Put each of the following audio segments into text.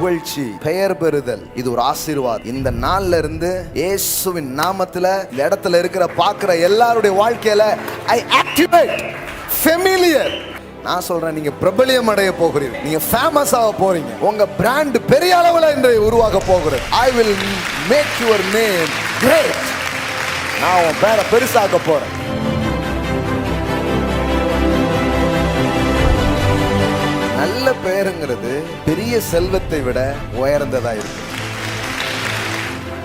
புகழ்ச்சி, பெயர் பெறுதல், இது ஒரு ஆசீர்வாதம். இந்த நாள்ல இருந்து இயேசுவின் நாமத்துல இந்த இடத்துல இருக்கிற பார்க்கிற எல்லாருடைய வாழ்க்கையில ஐ ஆக்டிவேட் ஃபெமிலியர். நான் சொல்றேன், நீங்க பிரபலியம் அடைய போகிறீங்க, நீங்க ஃபேமஸ் ஆக போறீங்க, உங்க பிராண்ட் பெரிய அளவுல இன்று உருவாக போகிறது. I will make your name great. நான் உன் பேரை பெருசாக்க போறேன். நல்ல பெயருங்கிறது பெரிய செல்வத்தை விட உயர்ந்ததா இருக்கு.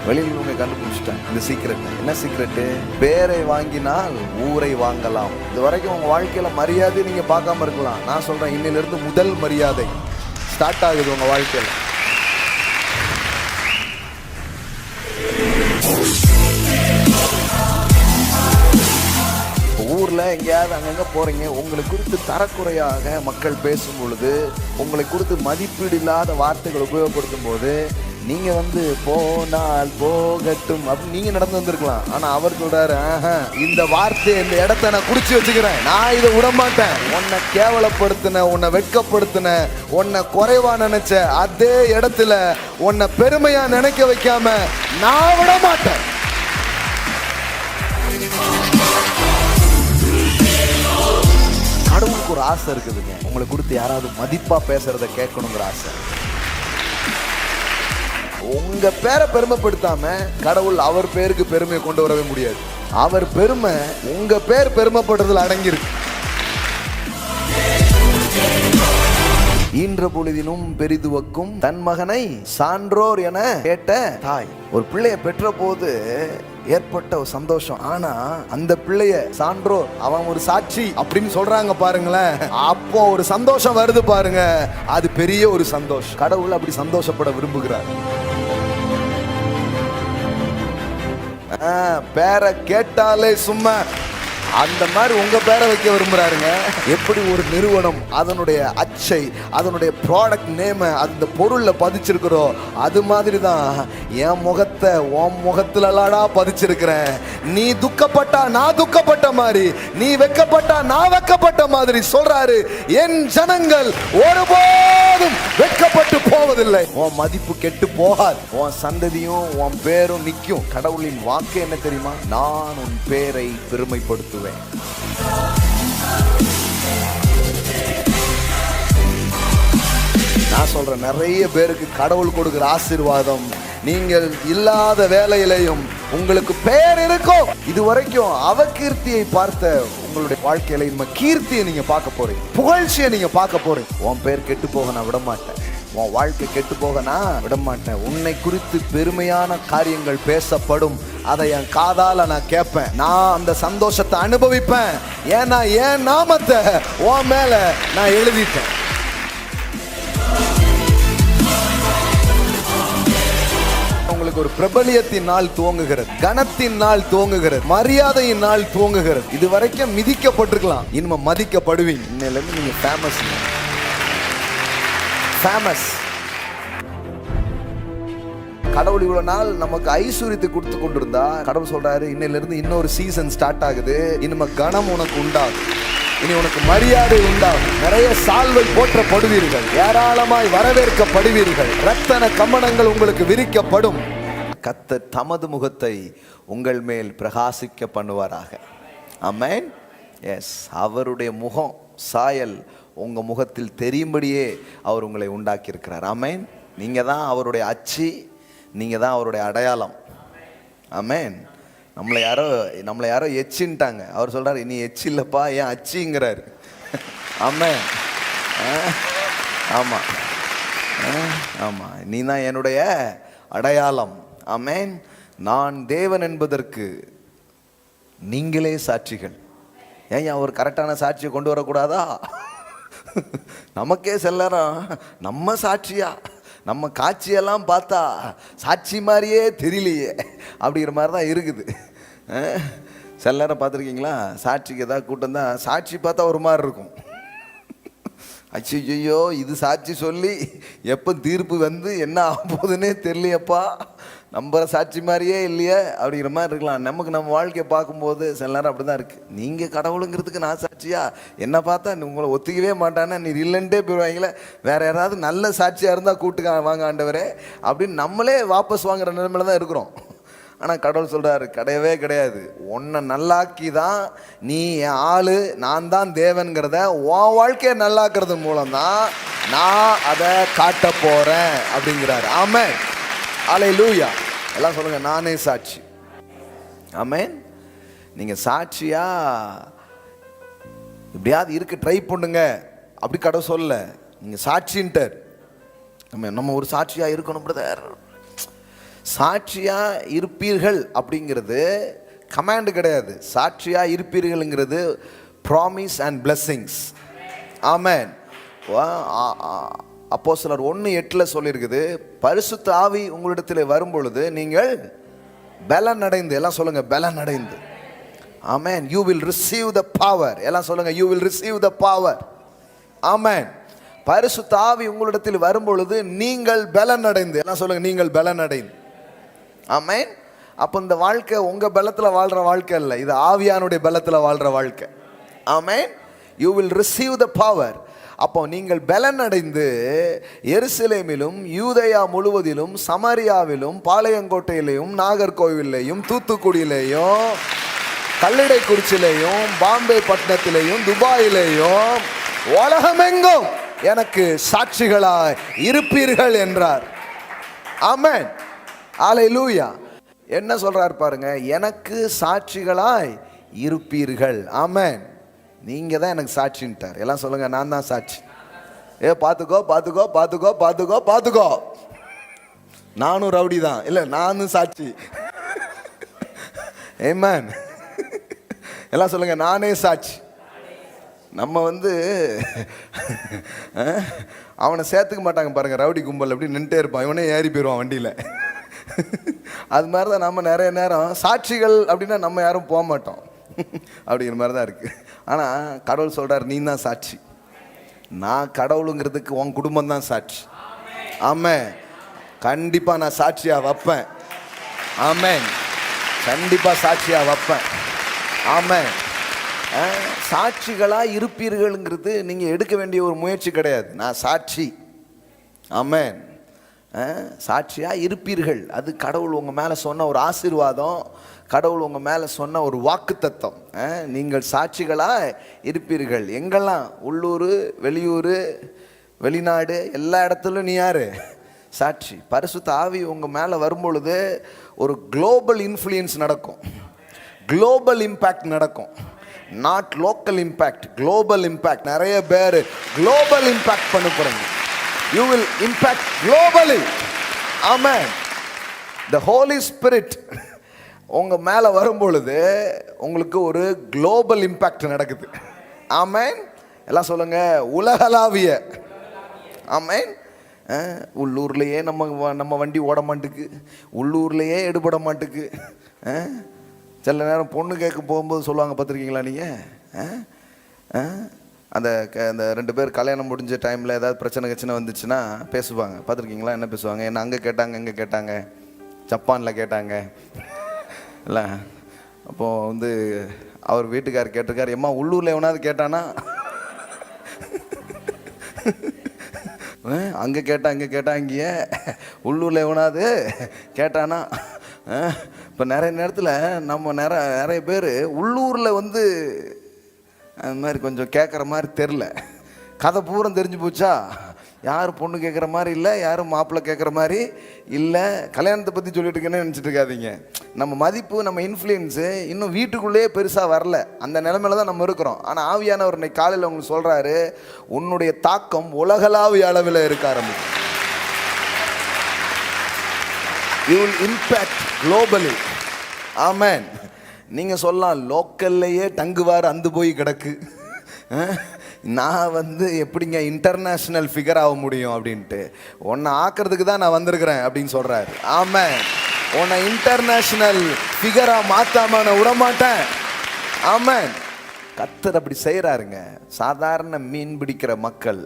வெளியில் உங்க கண்டுபிடிச்சிட்டேன் இந்த சீக்ரெட். என்ன சீக்ரெட்? பேரை வாங்கினால் ஊரை வாங்கலாம். இது வரைக்கும் உங்க வாழ்க்கையில மரியாதை நீங்க பார்க்காம இருக்கலாம். நான் சொல்றேன், இன்னில இருந்து முதல் மரியாதை ஸ்டார்ட் ஆகுது உங்க வாழ்க்கையில. ஊர்ல எங்கேயாவது அங்கங்க போறீங்க, உங்களை குறித்து தரக்குறையாக மக்கள் பேசும் பொழுது, உங்களை குறித்து மதிப்பீடு இல்லாத வார்த்தைகள் உபயோகப்படுத்தும் போது, நீங்க போனால் போகட்டும் அப்படின்னு நீங்க நடந்து வந்திருக்கலாம். ஆனா அவர் சொல்றாரு, இந்த வார்த்தை இந்த இடத்த நான் குறிச்சு வச்சுக்கிறேன், நான் இதை விட மாட்டேன். உன்னை கேவலப்படுத்தின, உன்னை வெட்கப்படுத்தின, உன்னை குறைவா நினைச்ச அதே இடத்துல உன்னை பெருமையா நினைக்க வைக்காம நான் விட மாட்டேன். கடவுளுக்கு ஒரு ஆசை இருக்குதுங்க, உங்களை குறித்து யாராவது மதிப்பா பேசுறத கேட்கணுங்கிற ஆசை. உங்க பேரை பெருமைப்படுத்தாம கடவுள் அவர் பேருக்கு பெருமையை கொண்டு வரவே முடியாது. அவர் பெருமை உங்க பேர் பெருமைப்படுறதுல அடங்கியிருக்கு. ஈன்ற பொழுதினும் பெரிதுவக்கும் தன் மகனை சான்றோர் என கேட்ட தாய். ஒரு பிள்ளைய பெற்ற போது ஏற்பட்ட ஒரு சந்தோஷம். ஆனா அந்த பிள்ளைய சான்றோர், அவன் ஒரு சாட்சி அப்படின்னு சொல்றாங்க பாருங்களேன், அப்போ ஒரு சந்தோஷம் வருது பாருங்க, அது பெரிய ஒரு சந்தோஷம். கடவுள் அப்படி சந்தோஷப்பட விரும்புகிறார். பேரை கேட்டாலே சும்மா அந்த மாதிரி உங்க பேரை வைக்க விரும்புறாருங்க. எப்படி ஒரு நிறுவனம் அதனுடைய அச்சை, அதனுடைய ப்ராடக்ட் நேம அந்த பொருள்ல பதிச்சிருக்கிறோ, அது மாதிரி தான் என் முகத்தை உன் முகத்துலடா பதிச்சிருக்கிறேன். நீ துக்கப்பட்டா நான் துக்கப்பட்ட மாதிரி, நீ வெக்கப்பட்டா நான் வெக்கப்பட்ட மாதிரி சொல்றாரு. என் ஜனங்கள் ஒருபோதும் வெட்கப்பட்டு போவதில்லை. உன் மதிப்பு கெட்டு போகாது, உன் சந்ததியும் உன் பேரும் நிற்கும். கடவுளின் வாக்கு என்ன தெரியுமா? நான் உன் பேரை பெருமைப்படுத்துவேன். நான் சொல்றேன், நிறைய பேருக்கு கடவுள் கொடுக்கிற ஆசீர்வாதம், நீங்கள் இல்லாத வேலையிலையும் உங்களுக்கு பெயர் இருக்கும். இதுவரைக்கும் அவகீர்த்தியை பார்த்த உங்களுடைய வாழ்க்கையில இனிமே கீர்த்தியை நீங்க பார்க்க போறீங்க, புகழ்ச்சியை நீங்க பார்க்க போறீங்க. உன் பேர் கெட்டு போக நான் விட மாட்டேன், உன் வாழ்க்கை கெட்டு போக நான் விட மாட்டேன். உன்னை குறித்து பெருமையான காரியங்கள் பேசப்படும், அதை என் காதால நான் கேட்பேன், நான் அந்த சந்தோஷத்தை அனுபவிப்பேன். ஏன்னா என் நாமத்தை உன் மேல நான் எழுதிட்டேன். உங்களுக்கு ஒரு பிரபலியத்தின் நாள் துவங்குகிறது, கனத்தின் நாள் துவங்குகிறது, மரியாதையின் நாள் துவங்குகிறது. இது வரைக்கும் மிதிக்கப்பட்டிருக்கலாம், இனிமே மதிக்கப்படுவீங்க. இன்னையில இருந்து நீங்க ஃபேமஸ். கடவுள் இவ்வளவு நாள் நமக்கு ஐஸ்வர்யத்தை கொடுத்து கொண்டிருந்தா, கடவுள் சொல்றாரு, இன்னையில இருந்து இன்னொரு சீசன் ஸ்டார்ட் ஆகுது. இனிமே கனம் உனக்கு உண்டாகும், இனி உனக்கு மரியாதை உண்டாகும். நிறைய சால்வை போற்றப்படுவீர்கள், ஏராளமாய் வரவேற்கப்படுவீர்கள், ரத்தன கமனங்கள் உங்களுக்கு விரிக்கப்படும். கர்த்தர் தமது முகத்தை உங்கள் மேல் பிரகாசிக்க பண்ணுவாராக. ஆமென். எஸ், அவருடைய முகம் சாயல் உங்க முகத்தில் தெரியும்படியே அவர் உங்களை உண்டாக்கி இருக்கிறார். ஆமென். நீங்க தான் அவருடைய அச்சி, நீங்க தான் அவருடைய அடையாளம். ஆமென். நம்மளை யாரோ எச்சின்ட்டாங்க, அவர் சொல்றாரு, நீ எச்சி இல்லப்பா, ஏன் அச்சிங்கிறாரு. ஆமென். ஆமா ஆமா, நீ தான் என்னுடைய அடையாளம். ஆமென். நான் தேவன் என்பதற்கு நீங்களே சாட்சிகள். ஏன் அவர் கரெக்டான சாட்சியை கொண்டு வரக்கூடாதா? நமக்கே செல்லறோம், நம்ம சாட்சியா, நம்ம காட்சியெல்லாம் பார்த்தா சாட்சி மாதிரியே தெரியலையே அப்படிங்கிற மாதிரி தான் இருக்குது. சில நேரம் பார்த்துருக்கீங்களா, சாட்சிக்கு ஏதாவது கூட்டம் தான் சாட்சி பார்த்தா ஒரு மாதிரி இருக்கும். அச்சோ, இது சாட்சி சொல்லி எப்போ தீர்ப்பு என்ன ஆக போகுதுன்னே தெரியலையப்பா நம்புற சாட்சி மாதிரியே இல்லையே அப்படிங்கிற மாதிரி இருக்கலாம். நமக்கு நம்ம வாழ்க்கையை பார்க்கும்போது சில நேரம் அப்படி தான் இருக்குது. நீங்கள் கடவுளுங்கிறதுக்கு நான் சாட்சியா, என்னை பார்த்தா உங்களை ஒத்துக்கவே மாட்டானே, நீ இல்லைன்ட்டே போயிடுவாங்களே, வேறு யாராவது நல்ல சாட்சியாக இருந்தால் கூட்டுக்க வாங்க ஆண்டவரே அப்படின்னு நம்மளே வாபஸ் வாங்குற நிலைமையில தான் இருக்கிறோம். ஆனால் கடவுள் சொல்கிறாரு, கிடையவே கிடையாது. உன்னை நல்லாக்கி தான் நீ என் ஆள், நான் தான் தேவன்கிறத உன் வாழ்க்கையை நல்லாக்குறது மூலம்தான் நான் அதை காட்ட போகிறேன் அப்படிங்கிறாரு. ஆமென், அல்லேலூயா. எல்லாம் சொல்லுங்க, நானே சாட்சி. ஆமென். நீங்கள் சாட்சியா எப்படியாவது இருக்க ட்ரை பண்ணுங்க அப்படி கடவுள் சொல்ல, நீங்கள் சாட்சின்ட்டார். நம்ம ஒரு சாட்சியாக இருக்கணும் பிரதர். சாட்சியாக இருப்பீர்கள் அப்படிங்கிறது கமாண்டு கிடையாது. சாட்சியாக இருப்பீர்கள்ங்கிறது ப்ராமிஸ் அண்ட் பிளெஸ்ஸிங்ஸ். ஆமென். அப்போஸ்தலர் 1:8 சொல்லியிருக்குது, பரிசுத்த ஆவி உங்களிடத்தில் வரும்பொழுது நீங்கள் பலன் அடைந்து, எல்லாம் சொல்லுங்க, பலன் அடைந்து. Amen. You will receive the power. எல்லாம் சொல்லுங்க, you will receive the power. Amen. பரிசுத்த ஆவி உங்களிடத்தில் வரும்பொழுது நீங்கள் பலன் அடைந்து, எல்லாம் சொல்லுங்க, நீங்கள் பலன் அடைந்து. ஆமென். அப்போ இந்த வாழ்க்கை உங்கள் பலத்தில் வாழ்கிற வாழ்க்கை இல்லை, இது ஆவியானுடைய பலத்தில் வாழ்கிற வாழ்க்கை. Amen. You will receive the power. அப்போ நீங்கள் பலன் அடைந்து எருசலேமிலும் யூதேயா முழுவதிலும் சமாரியாவிலும் பாளையங்கோட்டையிலையும் நாகர்கோவிலையும் தூத்துக்குடியிலையும் கல்லிடைக்குறிச்சிலையும் பாம்பே பட்டணத்திலையும் துபாயிலையும் உலகமெங்கும் எனக்கு சாட்சிகளாய் இருப்பீர்கள் என்றார். ஆமென், அல்லேலூயா. என்ன சொல்றார் பாருங்க, எனக்கு சாட்சிகளாய் இருப்பீர்கள். ஆமென். நீங்க தான் எனக்கு சாட்சின்ட்டார். எல்லாம் சொல்லுங்க, நான் தான் சாட்சி. பார்த்துக்கோ பார்த்துக்கோ பார்த்துக்கோ பார்த்துக்கோ பார்த்துக்கோ, நானும் ரவுடி தான், இல்லை நானும் சாட்சி. ஆமென். எல்லாம் சொல்லுங்க, நானே சாட்சி. நம்ம அவனை சேர்த்துக்க மாட்டாங்க பாருங்க, ரவுடி கும்பல் அப்படி நின்றுட்டே இருப்பான், இவனே ஏறி போயிடுவான் வண்டியில். அது மாதிரி தான் நம்ம நிறைய நேரம் சாட்சிகள் அப்படின்னா நம்ம யாரும் போக மாட்டோம் அப்படிங்கிற மாதிரி தான் இருக்குது. ஆனால் கடவுள் சொல்கிறார், நீ தான் சாட்சி. நான் கடவுளுங்கிறதுக்கு உன் குடும்பம் தான் சாட்சி. ஆமென். கண்டிப்பாக நான் சாட்சியாக வைப்பேன். ஆமென். கண்டிப்பாக சாட்சியாக வைப்பேன். ஆமென். சாட்சிகளாக இருப்பீர்கள்ங்கிறது நீங்கள் எடுக்க வேண்டிய ஒரு முயற்சி கிடையாது. நான் சாட்சி. ஆமென். சாட்சியாக இருப்பீர்கள், அது கடவுள் உங்கள் மேலே சொன்ன ஒரு ஆசீர்வாதம், கடவுள் உங்கள் மேலே சொன்ன ஒரு வாக்குத்தத்தம். நீங்கள் சாட்சிகளாக இருப்பீர்கள். எங்கெல்லாம்? உள்ளூர், வெளியூர், வெளிநாடு, எல்லா இடத்துலையும் நீ யார்? சாட்சி. பரிசுத்த ஆவி உங்கள் மேலே வரும்பொழுது ஒரு குளோபல் இன்ஃப்ளூயன்ஸ் நடக்கும், குளோபல் இம்பேக்ட் நடக்கும். Not local impact, global impact. நிறைய பேர் குளோபல் இம்பேக்ட் பண்ண போகிறீங்க. You will impact globally. Amen. The Holy Spirit உங்கள் மேலே வரும்பொழுது உங்களுக்கு ஒரு குளோபல் இம்பேக்ட் நடக்குது. ஆமென். எல்லாம் சொல்லுங்க, உலகளாவிய. ஆமென். உள்ளூர்லேயே நம்ம வண்டி ஓட மாட்டுக்கு, உள்ளூர்லேயே எடுபட மாட்டுக்கு. சில நேரம் பொண்ணு கேட்க போகும்போது சொல்லுவாங்க, பார்த்துருக்கீங்களா நீங்கள்? அந்த 2 பேர் கல்யாணம் முடிஞ்ச டைமில் ஏதாவது பிரச்சனை வந்துச்சுன்னா பேசுவாங்க, பார்த்துருக்கீங்களா? என்ன பேசுவாங்க? என்ன அங்கே கேட்டாங்க, எங்கே கேட்டாங்க, ஜப்பானில் கேட்டாங்க இல்லை. அப்போது அவர் வீட்டுக்கார் கேட்டிருக்காரு, எம்மா உள்ளூரில் எவனாவது கேட்டானா? அங்கே கேட்டா இங்கே கேட்டாங்க, உள்ளூரில் எவனாவது கேட்டானா? இப்போ நிறைய நேரத்தில் நம்ம நிறைய பேர் உள்ளூரில் அது மாதிரி கொஞ்சம் கேட்குற மாதிரி தெரில, கதை பூரா தெரிஞ்சு போச்சா, யார் பொண்ணு கேட்குற மாதிரி இல்லை, யாரும் மாப்பிள்ளை கேட்குற மாதிரி இல்லை. கல்யாணத்தை பற்றி சொல்லிட்டு இருக்கேன்னு நினச்சிட்டு இருக்காதீங்க. நம்ம மதிப்பு, நம்ம இன்ஃப்ளூயன்ஸு இன்னும் வீட்டுக்குள்ளேயே பெருசாக வரல, அந்த நிலைமையில தான் நம்ம இருக்கிறோம். ஆனால் ஆவியானவர் இன்னைக்கு காலையில் உங்களுக்கு சொல்கிறாரு, உன்னுடைய தாக்கம் உலகளாவிய அளவில் இருக்க ஆரம்பிக்கும். You will impact globally. Amen. நீங்கள் சொல்லலாம், லோக்கல்லையே டங்குவார் அந்து போய் கிடக்கு, நான் எப்படிங்க இன்டர்நேஷ்னல் ஃபிகர் ஆக முடியும் அப்படின்ட்டு. உன்னை ஆக்கிறதுக்கு தான் நான் வந்திருக்கிறேன் அப்படின்னு சொல்கிறாரு. ஆமென். உன்னை இன்டர்நேஷ்னல் ஃபிகராக மாற்றாம நான் விட மாட்டேன். ஆமென். கர்த்தர் அப்படி செய்கிறாருங்க. சாதாரண மீன் பிடிக்கிற மக்கள்,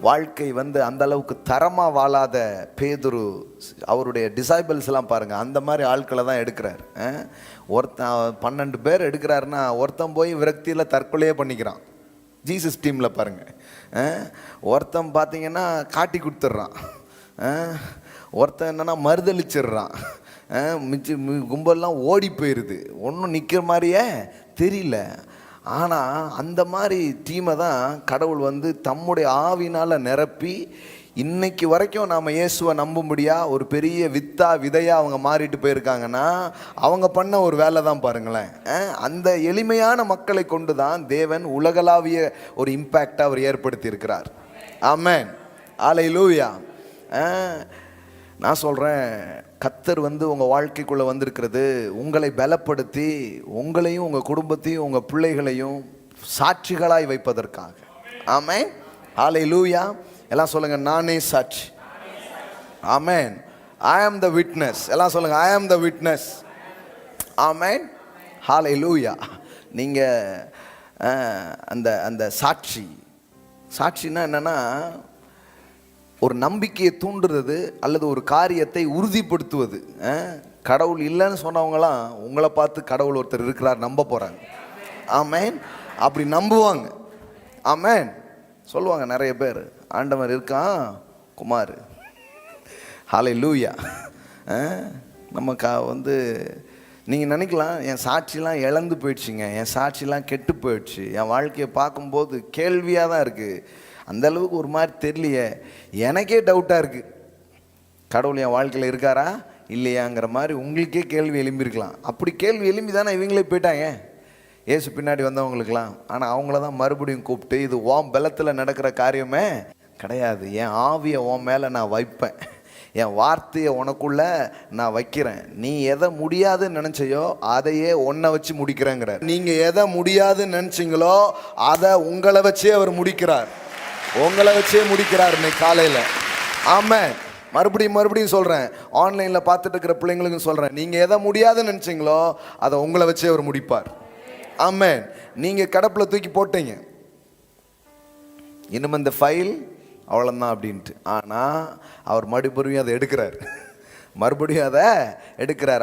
வாழ்க்கை அந்த அளவுக்கு தரமாக வாழாத பேதுரு, அவருடைய டிசைபிள்ஸ் எல்லாம் பாருங்கள், அந்த மாதிரி ஆட்களை தான் எடுக்கிறார். ஒருத்தன் 12 பேர் எடுக்கிறாருன்னா ஒருத்தன் போய் விரக்தியில் தற்கொலையே பண்ணிக்கிறான். ஜீசஸ் டீமில் பாருங்கள், ஒருத்தன் பார்த்தீங்கன்னா காட்டி கொடுத்துட்றான், ஒருத்தன் என்னன்னா மறுதளிச்சிடுறான், கும்பல்லாம் ஓடி போயிடுது, ஒன்றும் நிற்கிற மாதிரியே தெரியல. ஆனால் அந்த மாதிரி டீமை தான் கடவுள் தம்முடைய ஆவினால் நிரப்பி இன்னைக்கு வரைக்கும் நாம் இயேசுவை நம்பும்படியாக ஒரு பெரிய விதையாக அவங்க மாறிட்டு போயிருக்காங்கன்னா அவங்க பண்ண ஒரு வேலை தான் பாருங்களேன். அந்த எளிமையான மக்களை கொண்டு தான் தேவன் உலகளாவிய ஒரு இம்பேக்டை அவர் ஏற்படுத்தி இருக்கிறார். ஆமென், அல்லேலூயா. நான் சொல்கிறேன், கர்த்தர் உங்கள் வாழ்க்கைக்குள்ளே வந்திருக்கிறது உங்களை பலப்படுத்தி உங்களையும் உங்கள் குடும்பத்தையும் உங்கள் பிள்ளைகளையும் சாட்சிகளாய் வைப்பதற்காக. ஆமென், அல்லேலூயா. எல்லாம் சொல்லுங்கள், நானே சாட்சி. ஆமென். ஐ ஆம் த விட்னஸ். எல்லாம் சொல்லுங்கள், ஐ ஆம் த விட்னஸ். ஆமென், ஹல்லேலூயா. நீங்கள் அந்த சாட்சின்னா என்னென்னா, ஒரு நம்பிக்கையை தூண்டுறது அல்லது ஒரு காரியத்தை உறுதிப்படுத்துவது. கடவுள் இல்லைன்னு சொன்னவங்களாம் உங்களை பார்த்து கடவுள் ஒருத்தர் இருக்கிறார் நம்ப போகிறாங்க. ஆமென், அப்படி நம்புவாங்க. ஆமென், சொல்லுவாங்க நிறைய பேர், ஆண்டவர் இருக்கான் குமார். ஹல்லேலூயா. நம்ம நீங்கள் நினைக்கலாம், என் சாட்சிலாம் இழந்து போயிடுச்சுங்க, என் சாட்சிலாம் கெட்டு போயிடுச்சு, என் வாழ்க்கையை பார்க்கும்போது கேள்வியாக தான் இருக்குது, அந்தளவுக்கு ஒரு மாதிரி தெரியலையே, எனக்கே டவுட்டாக இருக்குது, கடவுள் என் வாழ்க்கையில் இருக்காரா இல்லையாங்கிற மாதிரி உங்களுக்கே கேள்வி எழும்பியிருக்கலாம். அப்படி கேள்வி எழும்பி தானே இவங்களே போயிட்டாங்க ஏசு பின்னாடி வந்தவங்களுக்கெல்லாம். ஆனால் அவங்கள தான் மறுபடியும் கூப்பிட்டு, இது உன் பலத்தில் நடக்கிற காரியமே கிடையாது, என் ஆவியை உன் மேலே நான் வைப்பேன், என் வார்த்தையை உனக்குள்ள நான் வைக்கிறேன், நீ எதை முடியாதுன்னு நினச்சையோ அதையே உன்னை வச்சு முடிக்கிறேங்கிறார். நீங்கள் எதை முடியாதுன்னு நினச்சிங்களோ அதை உங்களை வச்சே அவர் முடிக்கிறார், உங்களை வச்சே முடிக்கிறார் இன்னைக்கு காலையில். ஆமென். மறுபடியும் சொல்கிறேன், ஆன்லைனில் பார்த்துட்டு இருக்கிற பிள்ளைங்களுக்கும் சொல்கிறேன், நீங்கள் எதை முடியாதுன்னு நினச்சிங்களோ அதை உங்களை வச்சே அவர் முடிப்பார். ஆமென். நீங்கள் கடப்பில் தூக்கி போட்டீங்க, இன்னும் இந்த ஃபைல் அவ்வளோதான் அப்படின்ட்டு, ஆனால் அவர் மறுபடியும் அதை எடுக்கிறார்,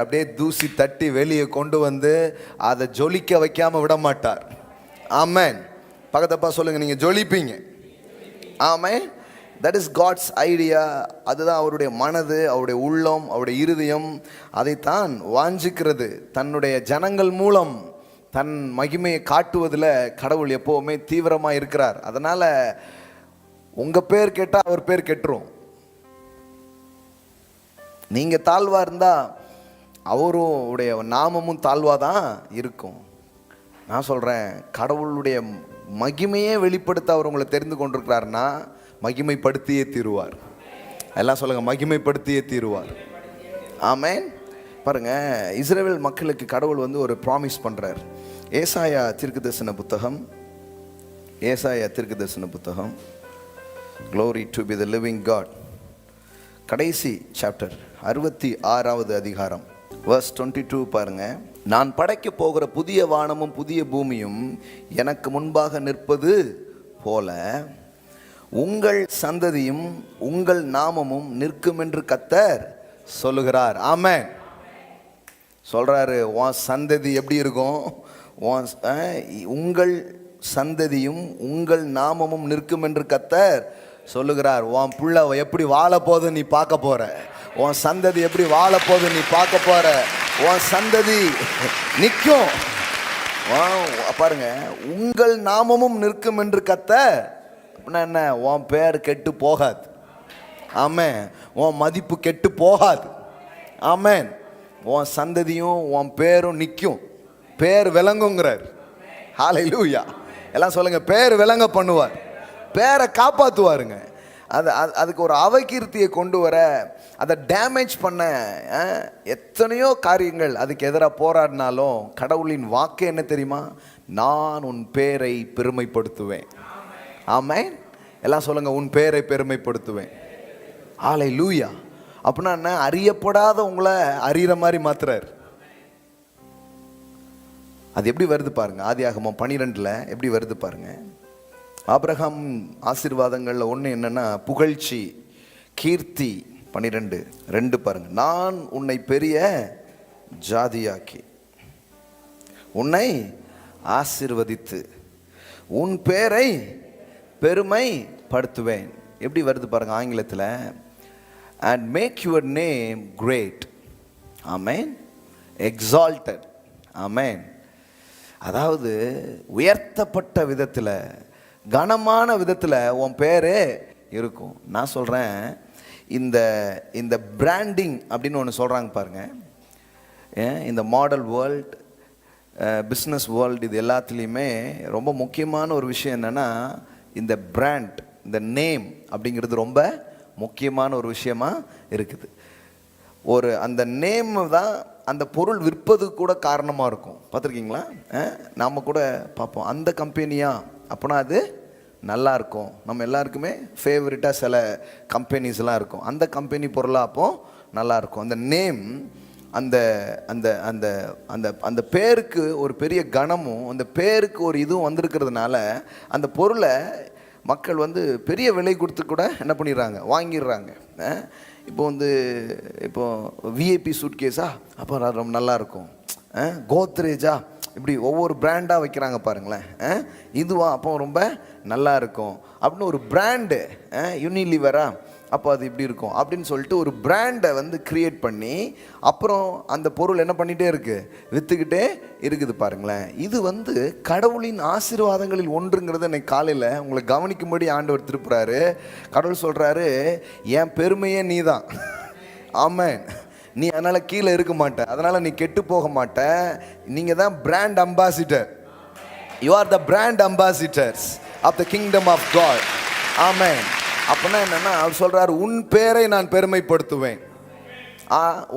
அப்படியே தூசி தட்டி வெளியே கொண்டு அதை ஜொலிக்க வைக்காமல் விட மாட்டார். ஆமென். பக்கத்தப்பா சொல்லுங்கள், நீங்கள் ஜொலிப்பீங்க. Amen. That is God's idea. அதுதான் அவருடைய மனது, அவருடைய உள்ளம், அவருடைய இருதயம் அதைத்தான் வாஞ்சிக்கிறது. தன்னுடைய ஜனங்கள் மூலம் தன் மகிமையை காட்டுவதில் கடவுள் எப்போவுமே தீவிரமாக இருக்கிறார். அதனால் உங்கள் பேர் கேட்டால் அவர் பேர் கெட்டுரும். நீங்கள் தாழ்வாக இருந்தால் அவருடைய நாமமும் தாழ்வாக தான் இருக்கும். நான் சொல்கிறேன், கடவுளுடைய மகிமையே வெளிப்படுத்த அவர் உங்களை தெரிந்து கொண்டிருக்கிறாருன்னா மகிமைப்படுத்தியே தீருவார். எல்லாம் சொல்லுங்கள், மகிமைப்படுத்தியே தீருவார். ஆமென். பாருங்கள், இஸ்ரவேல் மக்களுக்கு கடவுள் ஒரு ப்ராமிஸ் பண்ணுறார். ஏசாயா தீர்க்கதரிசன புத்தகம், Glory to be the living God, கடைசி சாப்டர் 66வது அதிகாரம் verse 22 பாருங்க. நான் படைக்க போகிற புதிய வானமும் புதிய பூமியும் எனக்கு முன்பாக நிற்பது போல உங்கள் சந்ததியும் உங்கள் நாமமும் நிற்கும் என்று கர்த்தர் சொல்லுகிறார். ஆமென். சொல்றாரு, உன் சந்ததி எப்படி இருக்கும், உங்கள் சந்ததியும் உங்கள் நாமமும் நிற்கும் என்று கர்த்தர் சொல்லுகிறார். உன் புள்ள எப்படி வாழ போது நீ பார்க்க போற, உன் சந்ததி எப்படி வாழ போது நீ பார்க்க போற, உன் சந்ததி நிற்கும். பாருங்க, உங்கள் நாமமும் நிற்கும் என்று கர்த்தர் அப்படின்னா என்ன, உன் பேர் கெட்டு போகாது. ஆமென். உன் மதிப்பு கெட்டு போகாது. ஆமென். உன் சந்ததியும் உன் பேரும் நிற்கும், பேர் விளங்குங்கிறார். ஹல்லேலூயா. எல்லாம் சொல்லுங்க, பேர் விளங்க பண்ணுவார், பேரை காப்பாற்றுவாருங்க. அதுக்கு ஒரு அவகீர்த்தியை கொண்டு வர, அதை டேமேஜ் பண்ண எத்தனையோ காரியங்கள் அதுக்கு எதிராக போராடினாலும் கடவுளின் வாக்கு என்ன தெரியுமா, நான் உன் பேரை பெருமைப்படுத்துவேன். ஆமென். எல்லாம் சொல்லுங்க, உன் பேரை பெருமைப்படுத்துவேன். ஹல்லேலூயா. அப்படின்னா என்ன, அறியப்படாத உங்களை அறிகிற மாதிரி மாத்துறார். அது எப்படி வருது பாருங்க. ஆதியாகமம் 12 எப்படி வருது பாருங்க. ஆபிரகாம் ஆசீர்வாதங்கள்ல ஒன்று என்னன்னா புகழ்ச்சி, கீர்த்தி. 12:2 பாருங்க. நான் உன்னை பெரிய ஜாதியாக்கி உன்னை ஆசீர்வதித்து உன் பேரை பெருமைப்படுத்துவேன். எப்படி வருது பாருங்க ஆங்கிலத்தில். and make your name great. Amen. exalted. ஆமென். அதாவது உயர்த்தப்பட்ட விதத்தில், கனமான விதத்தில் உன் பேர் இருக்கும். நான் சொல்கிறேன், இந்த இந்த பிராண்டிங் அப்படின்னு ஒன்று சொல்கிறாங்க பாருங்க. இந்த மாடல் வேர்ல்ட், பிஸ்னஸ் வேர்ல்டு, இது எல்லாத்துலேயுமே ரொம்ப முக்கியமான ஒரு விஷயம் என்னென்னா இந்த பிராண்ட், இந்த நேம் அப்படிங்கிறது ரொம்ப முக்கியமான ஒரு விஷயமா இருக்குது. ஒரு அந்த நேம் தான் அந்த பொருள் விற்பது கூட காரணமாக இருக்கும். பார்த்துருக்கீங்களா? நாம் கூட பார்ப்போம், அந்த கம்பெனியா அப்போனா அது நல்லா இருக்கும். நம்ம எல்லாருக்குமே ஃபேவரட்டாக சில கம்பெனிஸ்லாம் இருக்கும். அந்த கம்பெனி பொருளாக அப்போ நல்லாயிருக்கும். அந்த நேம், அந்த அந்த அந்த அந்த அந்த பேருக்கு ஒரு பெரிய கனமும் அந்த பேருக்கு ஒரு இதுவும் வந்திருக்கிறதுனால அந்த பொருளை மக்கள் பெரிய விலை கொடுத்து கூட என்ன பண்ணிடுறாங்க, வாங்கிடுறாங்க. இப்போ விஐபி சூட் கேஸா அப்போ ரொம்ப நல்லாயிருக்கும், கோத்ரேஜா இப்படி ஒவ்வொரு பிராண்டாக வைக்கிறாங்க பாருங்களேன், இதுவா அப்போ ரொம்ப நல்லா இருக்கும் அப்படின்னு ஒரு பிராண்டு, யூனிலிவரா அப்போ அது இப்படி இருக்கும் அப்படின்னு சொல்லிட்டு ஒரு பிராண்டை கிரியேட் பண்ணி அப்புறம் அந்த பொருள் என்ன பண்ணிகிட்டே இருக்குது, விற்றுக்கிட்டே இருக்குது பாருங்களேன். இது கடவுளின் ஆசீர்வாதங்களில் ஒன்றுங்கிறத இன்னைக்கு காலையில் உங்களை கவனிக்கும்படி ஆண்டவர் திருப்புறாரு. கடவுள் சொல்கிறாரு, என் பெருமையே நீ தான். ஆமென். நீ அதனால் கீழே இருக்க மாட்ட, அதனால் நீ கெட்டு போக மாட்ட. நீங்கள் தான் brand ambassador. You are the brand ambassadors of the kingdom of God. Amen. அப்படின்னா என்னென்னா அவர் சொல்கிறார், உன் பேரை நான் பெருமைப்படுத்துவேன்.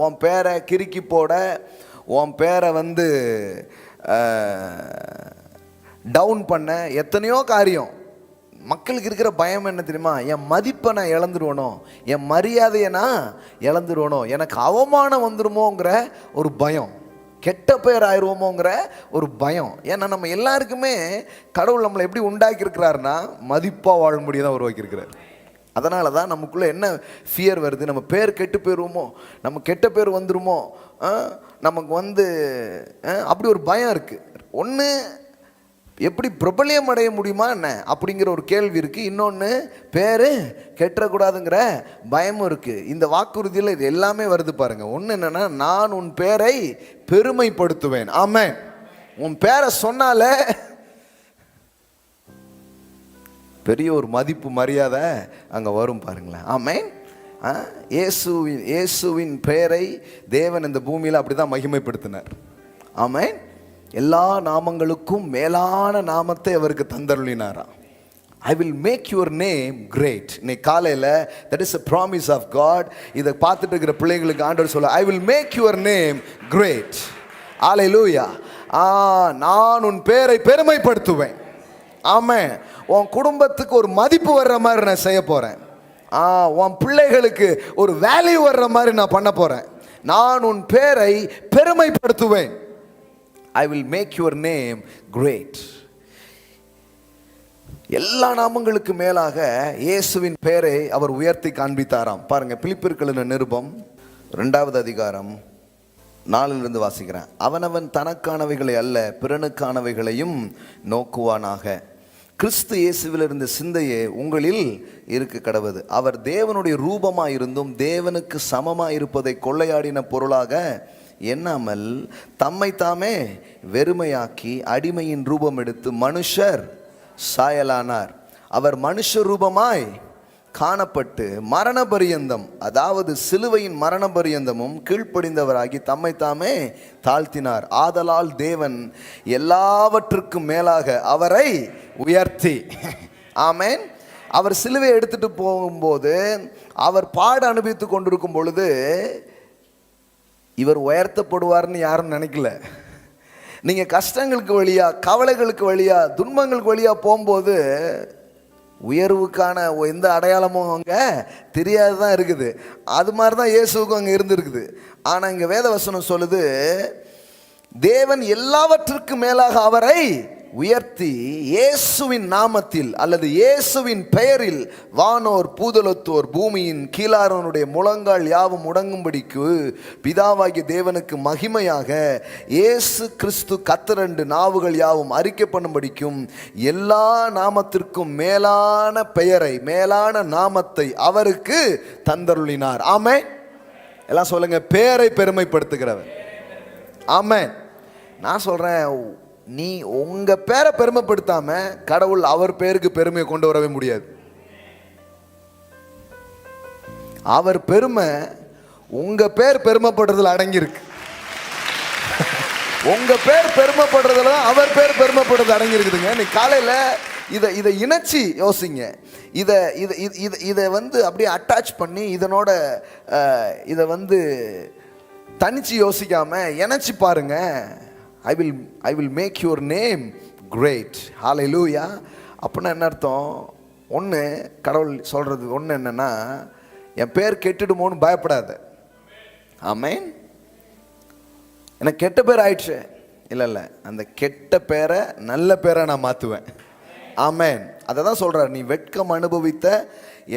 உன் பேரை கிறுக்கி போட, உன் பேரை டவுன் பண்ண எத்தனையோ காரியம். மக்களுக்கு இருக்கிற பயம் என்ன தெரியுமா? என் மதிப்பை நான் இழந்துருவனோ, என் மரியாதையை நான் இழந்துருவனோ, எனக்கு அவமானம் வந்துடுமோங்கிற ஒரு பயம், கெட்ட பெயர் ஆயிடுவோமோங்கிற ஒரு பயம். ஏன்னா நம்ம எல்லாருக்குமே கடவுள் நம்மளை எப்படி உண்டாக்கியிருக்கிறாருன்னா மதிப்பாக வாழும்படி தான் உருவாக்கியிருக்கிறார். அதனால தான் நமக்குள்ளே என்ன ஃபியர் வருது, நம்ம பேர் கெட்டு போயிடுவோமோ, நம்ம கெட்ட பேர் வந்துடுமோ, நமக்கு அப்படி ஒரு பயம் இருக்குது. ஒன்று எப்படி பிரபலியம் அடைய முடியுமா என்ன அப்படிங்கிற ஒரு கேள்வி இருக்குது. இன்னொன்று பேர் கெட்டக்கூடாதுங்கிற பயமும் இருக்குது. இந்த வாக்குறுதியில் இது எல்லாமே வருது பாருங்கள். ஒன்று என்னென்னா, நான் உன் பேரை பெருமைப்படுத்துவேன். ஆமென். உன் பேரை சொன்னாலே பெரிய ஒரு மதிப்பு மரியாதை அங்கே வரும் பாருங்களேன். ஆமென். இயேசுவின் பெயரை தேவன் இந்த பூமியில் அப்படி தான் மகிமைப்படுத்தினார். ஆமென். எல்லா நாமங்களுக்கும் மேலான நாமத்தை அவருக்கு தந்தருளினாராம். I will make your name great. இன்னைக்கு காலையில் that is a promise of God. இதை பார்த்துட்டு இருக்கிற பிள்ளைங்களுக்கு ஆண்டவர் சொல்ல, I will make your name great. ஹல்லேலூயா. நான் உன் பேரை பெருமைப்படுத்துவேன். ஆமென். உன் குடும்பத்துக்கு ஒரு மதிப்பு வர்ற மாதிரி நான் செய்ய போகிறேன். உன் பிள்ளைகளுக்கு ஒரு வேல்யூ வர்ற மாதிரி நான் பண்ண போகிறேன். நான் உன் பேரை பெருமைப்படுத்துவேன். I will make your name great. எல்லா நாமங்களுக்கு மேலாக இயேசுவின் பெயரை அவர் உயர்த்தி காண்பித்தாராம். பாருங்க, பிலிப்பியர்களின் நிருபம் 2வது அதிகாரம் 4 வாசிக்கிறேன். அவனவன் தனக்கானவைகளை அல்ல பிறனுக்கானவைகளையும் நோக்குவானாக. கிறிஸ்து இயேசுவில் இருந்த சிந்தையே உங்களில் இருக்க கடவுது. அவர் தேவனுடைய ரூபமாக இருந்தும் தேவனுக்கு சமமாக இருப்பதை கொள்ளையாடின பொருளாக எண்ணாமல் தம்மை தாமே வெறுமையாக்கி அடிமையின் ரூபம் எடுத்து மனுஷர் சாயலானார். அவர் மனுஷ ரூபமாய் காணப்பட்டு மரண பரியந்தம், அதாவது சிலுவையின் மரண பரியந்தமும் கீழ்ப்படிந்தவராகி தம்மை தாமே தாழ்த்தினார். ஆதலால் தேவன் எல்லாவற்றுக்கும் மேலாக அவரை உயர்த்தி. ஆமென். அவர் சிலுவை எடுத்துட்டு போகும்போது, அவர் பாட அனுபவித்து கொண்டிருக்கும் பொழுது இவர் உயர்த்தப்படுவார்னு யாரும் நினைக்கல. நீங்கள் கஷ்டங்களுக்கு வழியா, கவலைகளுக்கு வழியா, துன்பங்களுக்கு வழியா போகும்போது உயர்வுக்கான எந்த அடையாளமும் அங்கே தெரியாது தான் இருக்குது. அது மாதிரி தான் இயேசுவுக்கும் அங்கே இருந்துருக்குது. ஆனால் இங்கே வேதவசனம் சொல்லுது, தேவன் எல்லாவற்றிற்கும் மேலாக அவரை உயர்த்தி இயேசுவின் நாமத்தில் அல்லது இயேசுவின் பெயரில் வானோர் பூதலத்தோர் பூமியின் கீழாரோனுடைய முழங்கால் யாவும் முடங்கும்படிக்கு பிதாவாகிய தேவனுக்கு மகிமையாக இயேசு கிறிஸ்து கர்த்தரென்று நாவுகள் யாவும் அறிக்கை பண்ணும்படிக்கும் எல்லா நாமத்திற்கும் மேலான பெயரை, மேலான நாமத்தை அவருக்கு தந்தருளினார். ஆமென். எல்லாம் சொல்லுங்க, பேரை பெருமைப்படுத்துகிறவர். ஆமென். நான் சொல்றேன், நீ உங்க பேரை பெருமைப்படுத்தாம கடவுள் அவர் பேருக்கு பெருமையை கொண்டு வரவே முடியாது. அவர் பெருமை உங்க பேர் பெருமைப்படுறதுல அடங்கியிருக்கு. உங்க பேர் பெருமைப்படுறதுல அவர் பேர் பெருமைப்படுறது அடங்கியிருக்குதுங்க. நீ காலையில இதை இணைச்சி யோசிங்க. இதை அப்படியே அட்டாச் பண்ணி இதனோட இதை தனிச்சு யோசிக்காம இணைச்சி பாருங்க. I will make your name great. Hallelujah. அப்படின்னா என்ன அர்த்தம்? ஒன்று, கடவுள் சொல்கிறது ஒன்று என்னன்னா, என் பேர் கெட்டுடுமோன்னு பயப்படாத. ஆமென். எனக்கு கெட்ட பேர் ஆயிடுச்சு, இல்லை, அந்த கெட்ட பேரை நல்ல பேரை நான் மாற்றுவேன். ஆமென். அதை தான் சொல்கிறார், நீ வெட்கம் அனுபவித்த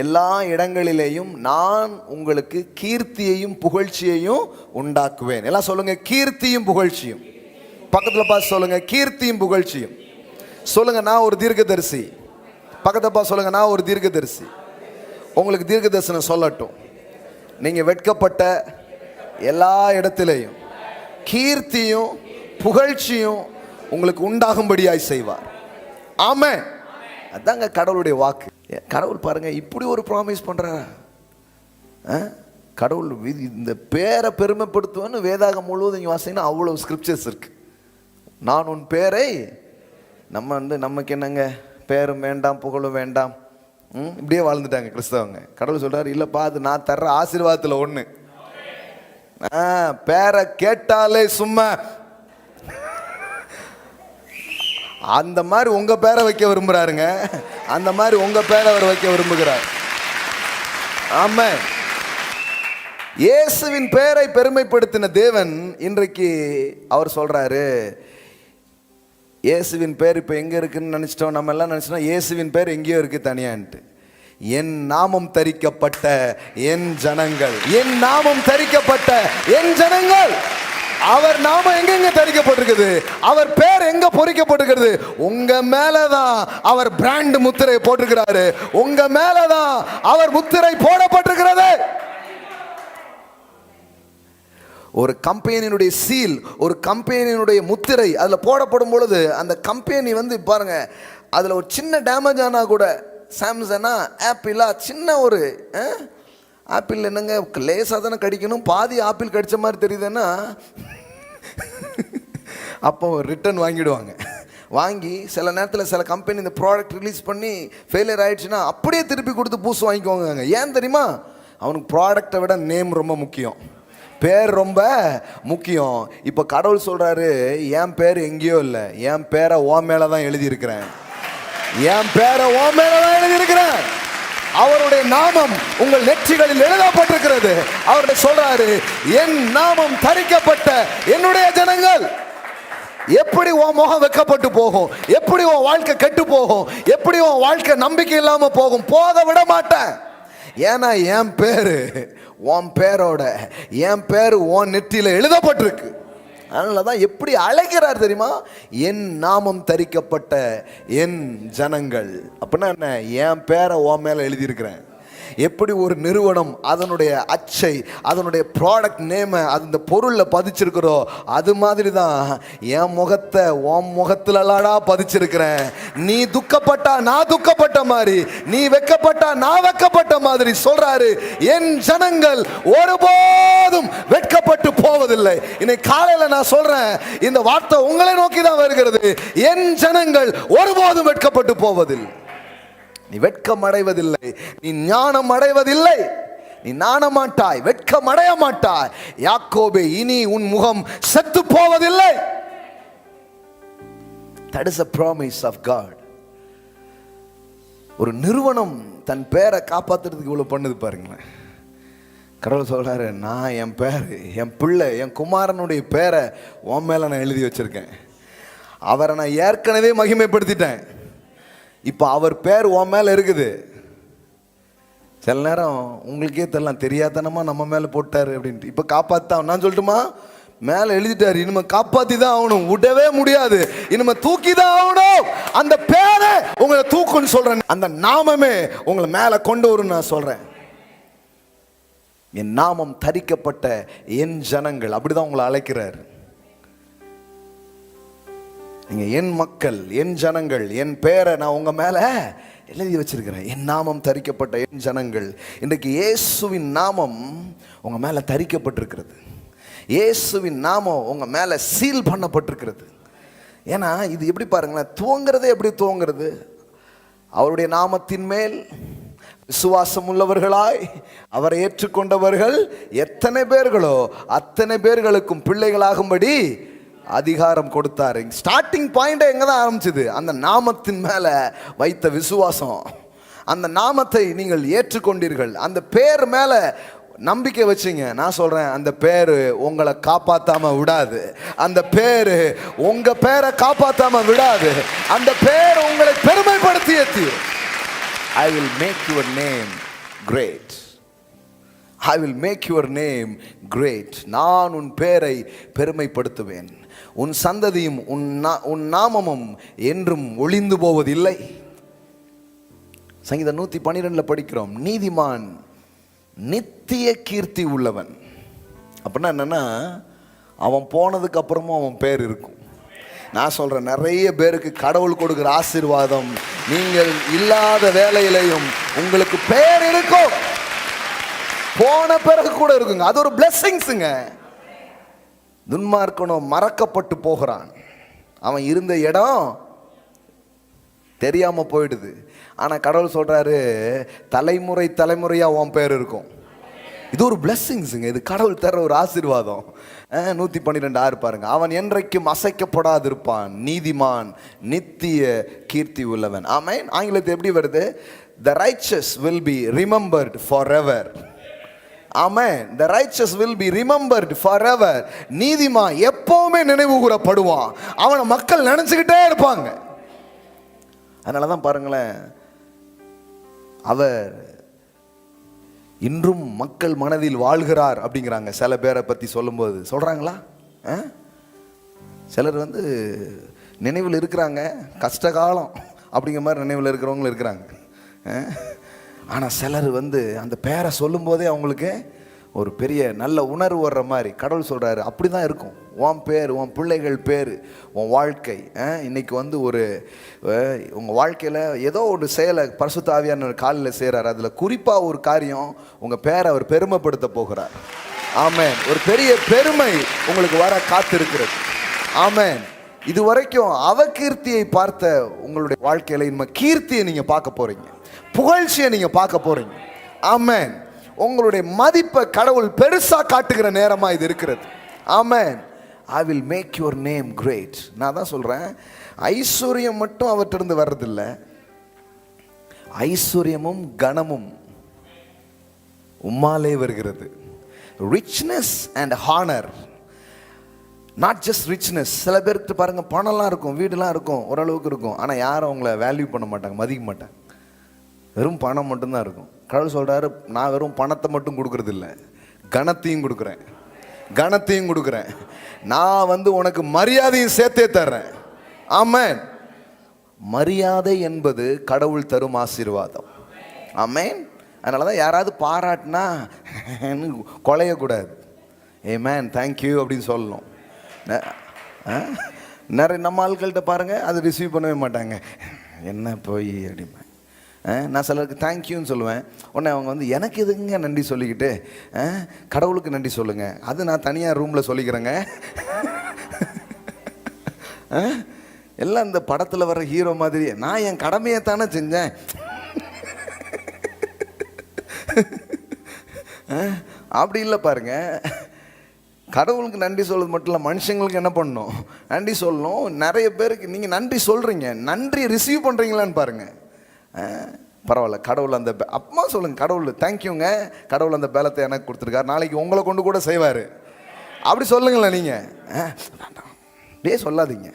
எல்லா இடங்களிலேயும் நான் உங்களுக்கு கீர்த்தியையும் புகழ்ச்சியையும் உண்டாக்குவேன். எல்லாம் சொல்லுங்க, கீர்த்தியும் புகழ்ச்சியும். பக்கத்தில் பார்த்து சொல்லுங்க, கீர்த்தியும் புகழ்ச்சியும். சொல்லுங்க, நான் ஒரு தீர்க்கதரிசி. பக்கத்தில் பார்த்து சொல்லுங்க, நான் ஒரு தீர்க்கதரிசி. உங்களுக்கு தீர்க்க தரிசனம் சொல்லட்டும். நீங்கள் வெட்கப்பட்ட எல்லா இடத்திலையும் கீர்த்தியும் புகழ்ச்சியும் உங்களுக்கு உண்டாகும்படியாய் செய்வார். ஆமென். அதாங்க கடவுளுடைய வாக்கு. கடவுள் பாருங்க, இப்படி ஒரு ப்ராமிஸ் பண்றாரா? கடவுள் இந்த பேரை பெருமைப்படுத்துவேன்னு வேதாகம் முழுவதும் இங்கே வாசிங்கன்னா அவ்வளோ ஸ்கிரிப்சர்ஸ் இருக்கு. நான் உன் பேரை, நமக்கு என்னங்க பேரும் வேண்டாம் புகழும் வேண்டாம், இப்படியே வாழ்ந்துட்டாங்க கிறிஸ்தவங்க. கடவுள் சொல்றாரு, இல்லப்பா அது நான் தர்ற ஆசீர்வாதத்தில் ஒன்று. பேரை கேட்டாலே சும்மா அந்த மாதிரி உங்க பேரை வைக்க விரும்புறாருங்க. அந்த மாதிரி உங்க பேரை அவர் வைக்க விரும்புகிறார். ஆமென். இயேசுவின் பெயரை பெருமைப்படுத்தின தேவன் இன்றைக்கு அவர் சொல்றாரு, இயேசுவின் பேர் இப்போ எங்கே இருக்குன்னு நினச்சிட்டோம். நம்ம எல்லாம் நினச்சிட்டோம் இயேசுவின் பேர் எங்கேயோ இருக்குது தனியான்ட்டு. என் நாமம் தரிக்கப்பட்ட என் ஜனங்கள், என் நாமம் தரிக்கப்பட்ட என் ஜனங்கள். அவர் நாமம் எங்கெங்க தரிக்கப்பட்டிருக்குது, அவர் பேர் எங்க பொறிக்கப்பட்டிருக்கிறது? உங்க மேலதான் அவர் பிராண்ட் முத்திரை போட்டிருக்கிறாரு. உங்க மேலதான் அவர் முத்திரை போடப்பட்டிருக்கிறது. ஒரு கம்பெனியினுடைய சீல், ஒரு கம்பெனியினுடைய முத்திரை அதில் போடப்படும் பொழுது அந்த கம்பெனி பாருங்க, அதில் ஒரு சின்ன டேமேஜ் ஆனால் கூட, சாம்சங்கா ஆப்பிளா, சின்ன ஒரு ஆப்பிள் என்னங்க லேசாக தானே கடிக்கணும், பாதி ஆப்பிள் கடித்த மாதிரி தெரியுதுன்னா அப்போ ரிட்டர்ன் வாங்கிடுவாங்க. வாங்கி சில நேரத்தில் சில கம்பெனி இந்த ப்ராடக்ட் ரிலீஸ் பண்ணி ஃபெயிலியர் ஆகிடுச்சுன்னா அப்படியே திருப்பி கொடுத்து பூசு வாங்கிக்குவாங்க. ஏன் தெரியுமா? அவனுக்கு ப்ராடக்டை விட நேம் ரொம்ப முக்கியம், பேர் ரொம்ப முக்கியம். இப்போ கடவுள் சொல்றாரு, என் பேர் எங்கேயோ இல்லை, என் பேரை ஓ மேல தான் எழுதியிருக்கிறேன். என் பேரை ஓ மேல தான் எழுதியிருக்கிறேன். அவருடைய நாமம் உங்கள் நெற்றிகளில் எழுதப்பட்டிருக்கிறது. அவருடைய சொல்றாரு, என் நாமம் தரிக்கப்பட்ட என்னுடைய ஜனங்கள். எப்படி உன் முகம் வெக்கப்பட்டு போகும், எப்படி உன் வாழ்க்கை கெட்டு போகும், எப்படி உன் வாழ்க்கை நம்பிக்கை இல்லாம போகும், போக விட மாட்டேன். ஏன்னா என் பேரு உன் பேரோட, என் பேரு உன் நெற்றியில எழுதப்பட்டிருக்கு. அதனாலதான் எப்படி அழைக்கிறார் தெரியுமா? என் நாமம் தரிக்கப்பட்ட என் ஜனங்கள். அப்படின்னா என்ன? என் பேரை உன் மேல எழுதியிருக்கிறேன். எப்படி ஒரு நிறுவனம் அதனுடைய அச்சை, அதனுடைய ப்ராடக்ட் நேமை அந்த பொருளில் பதிச்சிருக்கிறோ, அது மாதிரி தான் என் முகத்தை உன் முகத்துலலாடா பதிச்சிருக்கிறேன். நீ துக்கப்பட்டா நான் துக்கப்பட்ட மாதிரி, நீ வெக்கப்பட்டா நான் வெக்கப்பட்ட மாதிரி சொல்றாரு. என் ஜனங்கள் ஒருபோதும் வெட்கப்பட்டு போவதில்லை. இன்னைக்கு காலையில நான் சொல்றேன், இந்த வார்த்தை உங்களை நோக்கி தான் வருகிறது. என் ஜனங்கள் ஒருபோதும் வெட்கப்பட்டு போவதில்லை. நீ வெட்கம் அடைவதில்லை, நீ ஞானம் அடைவதில்லை, நீ நாணமாட்டாய், வெட்கம் அடைய மாட்டாய். யாக்கோபே, இனி உன் முகம் செத்து போவதில்லை. That is a promise of God. ஒரு நிறுவனம் தன் பேரை காப்பாத்துறதுக்கு இவ்வளவு பண்ணுது பாருங்களேன். கடவுள் சொல்கிறாரு, நான் என் பேர், என் பிள்ளை, என் குமாரனுடைய பேரை உன் மேலே நான் எழுதி வச்சுருக்கேன். அவரை நான் ஏற்கனவே மகிமைப்படுத்திட்டேன். இப்போ அவர் பேர் உன் மேலே இருக்குது. சில நேரம் உங்களுக்கே தெரியலாம், தெரியாதனமா நம்ம மேலே போட்டார் அப்படின்ட்டு. இப்போ காப்பாற்றான் நான் சொல்லட்டுமா? மேலே எழுதிட்டாரு, இனிமே காப்பாற்றி தான் ஆகணும், விடவே முடியாது, இனிமே தூக்கி தான் ஆகணும். அந்த பேரை உங்களை தூக்குன்னு சொல்கிறேன். அந்த நாமமே உங்களை மேலே கொண்டு வரும் நான் சொல்கிறேன். என் நாமம் தரிக்கப்பட்ட என் ஜனங்கள், அப்படிதான் உங்களை அழைக்கிறார். நீங்க என் மக்கள், என் ஜனங்கள், என் பேரை நான் உங்க மேல எழுதி வச்சிருக்கிறேன். என் நாமம் தரிக்கப்பட்ட என் ஜனங்கள். இன்றைக்கு இயேசுவின் நாமம் உங்க மேல தரிக்கப்பட்டிருக்கிறது. இயேசுவின் நாமம் உங்க மேல சீல் பண்ணப்பட்டிருக்கிறது. ஏன்னா இது எப்படி பாருங்களேன், துவங்கிறதே எப்படி துவங்கிறது? அவருடைய நாமத்தின் மேல் விசுவாசம் உள்ளவர்களாய் அவரை ஏற்றுக்கொண்டவர்கள் எத்தனை பேர்களோ அத்தனை பேர்களுக்கும் பிள்ளைகளாகும்படி அதிகாரம் கொடுத்தாரு. ஸ்டார்டிங் பாயிண்ட் எங்க தான் ஆரம்பிச்சது? அந்த நாமத்தின் மேல வைத்த விசுவாசம். அந்த நாமத்தை நீங்கள் ஏற்றுக்கொண்டீர்கள், அந்த பேர் மேல நம்பிக்கை வச்சிங்க. நான் சொல்றேன், அந்த பேரு உங்களை காப்பாத்தாம விடாது. அந்த பேரு உங்க பேரை காப்பாத்தாம விடாது. அந்த பேர் உங்களை பெருமைப்படுத்தி ஏத்தி. I will make your name great. I will make your name great. நான் உன் பேரை பெருமைப்படுத்துவேன். உன் சந்ததியும் உன் நாமமும் என்றும் ஒளிந்து போவதில்லை. சங்கீதம் 112 படிக்கிறோம், நீதிமான் நித்திய கீர்த்தி உள்ளவன். அப்படின்னா என்னன்னா, அவன் போனதுக்கு அப்புறமும் அவன் பேர் இருக்கும். நான் சொல்றேன், நிறைய பேருக்கு கடவுள் கொடுக்கிற ஆசீர்வாதம், நீங்கள் இல்லாத வேலையிலையும் உங்களுக்கு பேர் இருக்கும், போன பிறகு கூட இருக்குங்க. அது ஒரு பிளெஸிங்ஸுங்க. துன்மார்க்கனும் மறக்கப்பட்டு போகிறான், அவன் இருந்த இடம் தெரியாம போயிடுது. ஆனா கடவுள் சொல்றாரு, தலைமுறை தலைமுறையா உன் பேர் இருக்கும். இது ஒரு பிளெஸிங்ஸுங்க. இது கடவுள் தர ஒரு ஆசீர்வாதம். 112:6 பாருங்க, அவன் என்றைக்கும் அசைக்கப்படாதிருப்பான், நீதிமான் நித்திய கீர்த்தி உள்ளவன். ஆமென். ஆங்கிலத்தில் எப்படி வருது? The righteous will be remembered forever. Amen. The righteous will be remembered forever. நீதிமான் எப்பவுமே நினைவு கூறப்படுவான். அவனை மக்கள் நினைச்சுக்கிட்டே இருப்பாங்க. அதனாலதான் பாருங்களேன், அவர் இன்றும் மக்கள் மனதில் வாழ்கிறார் அப்படிங்கிறாங்க. சில பேரை பற்றி சொல்லும்போது சொல்கிறாங்களா? சிலர் நினைவில் இருக்கிறாங்க, கஷ்டகாலம் அப்படிங்கிற மாதிரி நினைவில் இருக்கிறவங்களும் இருக்கிறாங்க. ஆனால் சிலர் அந்த பேரை சொல்லும்போதே அவங்களுக்கு ஒரு பெரிய நல்ல உணர்வு வர்ற மாதிரி. கடவுள் சொல்கிறாரு, அப்படி தான் இருக்கும் உன் பேர், உன் பிள்ளைகள் பேர், உன் வாழ்க்கை. இன்னைக்கு ஒரு உங்கள் வாழ்க்கையில் ஏதோ ஒரு செயலை பரிசுத்த ஆவியானவர் காலில் செய்கிறார். அதில் குறிப்பாக ஒரு காரியம், உங்கள் பேரை அவர் பெருமைப்படுத்த போகிறார். ஆமென். ஒரு பெரிய பெருமை உங்களுக்கு வர காத்திருக்கிறது. ஆமென். இது வரைக்கும் அவகீர்த்தியை பார்த்த உங்களுடைய வாழ்க்கையில் இனிமே கீர்த்தியை நீங்கள் பார்க்க போகிறீங்க, புகழ்ச்சியை நீங்கள் பார்க்க போகிறீங்க. ஆமென். உங்களுடைய மதிப்பை கடவுள் பெருசா காட்டுகிற நேரமா இது இருக்கிறது. ஆமென். I will make your name great. நான் தான் சொல்றேன், ஐஸ்வர்யம் மட்டும் அவற்றிலிருந்து வர்றதில்லை, ஐஸ்வர்யமும் கனமும் உம்மாலே வருகிறது. Richness and honour, not just richness. சில பேருக்கு பாருங்க, பணம்லாம் இருக்கும், வீடுலாம் இருக்கும், ஓரளவுக்கு இருக்கும், ஆனால் யாரும் அவங்கள வேல்யூ பண்ண மாட்டாங்க, மதிக்க மாட்டாங்க. வெறும் பணம் மட்டும்தான் இருக்கும். கடவுள் சொல்றாரு, நான் வெறும் பணத்தை மட்டும் கொடுக்கறது இல்லை, கனத்தையும் கொடுக்குறேன், கனத்தையும் கொடுக்குறேன். நான் உனக்கு மரியாதையும் சேர்த்தே தர்றேன். ஆமென். மரியாதை என்பது கடவுள் தரும் ஆசீர்வாதம். ஆமென். அதனால தான் யாராவது பாராட்டினா கொலையக்கூடாது. ஆமென், தேங்க்யூ அப்படின்னு சொல்லணும். நிறைய நம்ம ஆட்கள்கிட்ட பாருங்க, அது ரிசீவ் பண்ணவே மாட்டாங்க, என்ன போய் அப்படிமா. நான் சிலருக்கு தேங்க்யூன்னு சொல்லுவேன், உடனே அவங்க எனக்கு எதுங்க நன்றி சொல்லிக்கிட்டு, கடவுளுக்கு நன்றி சொல்லுங்க, அது நான் தனியாக ரூமில் சொல்லிக்கிறேங்க. எல்லாம் இந்த படத்தில் வர்ற ஹீரோ மாதிரி, நான் என் கடமையை தானே செஞ்சேன். அப்படி இல்லை பாருங்க. கடவுளுக்கு நன்றி சொல்றது மட்டும் இல்லை, மனுஷங்களுக்கு என்ன பண்ணணும், நன்றி சொல்லணும். நிறைய பேருக்கு நீங்கள் நன்றி சொல்கிறீங்க, நன்றி ரிசீவ் பண்ணுறீங்களான்னு பாருங்க. பரவாயில்ல, கடவுள் அந்த அப்பமா சொல்லுங்க, கடவுள் தேங்க்யூங்க, கடவுள் அந்த பலத்தை எனக்கு கொடுத்துருக்காரு, நாளைக்கு உங்களை கொண்டு கூட செய்வார். அப்படி சொல்லுங்களேன் நீங்கள். அப்படியே சொல்லாதீங்க.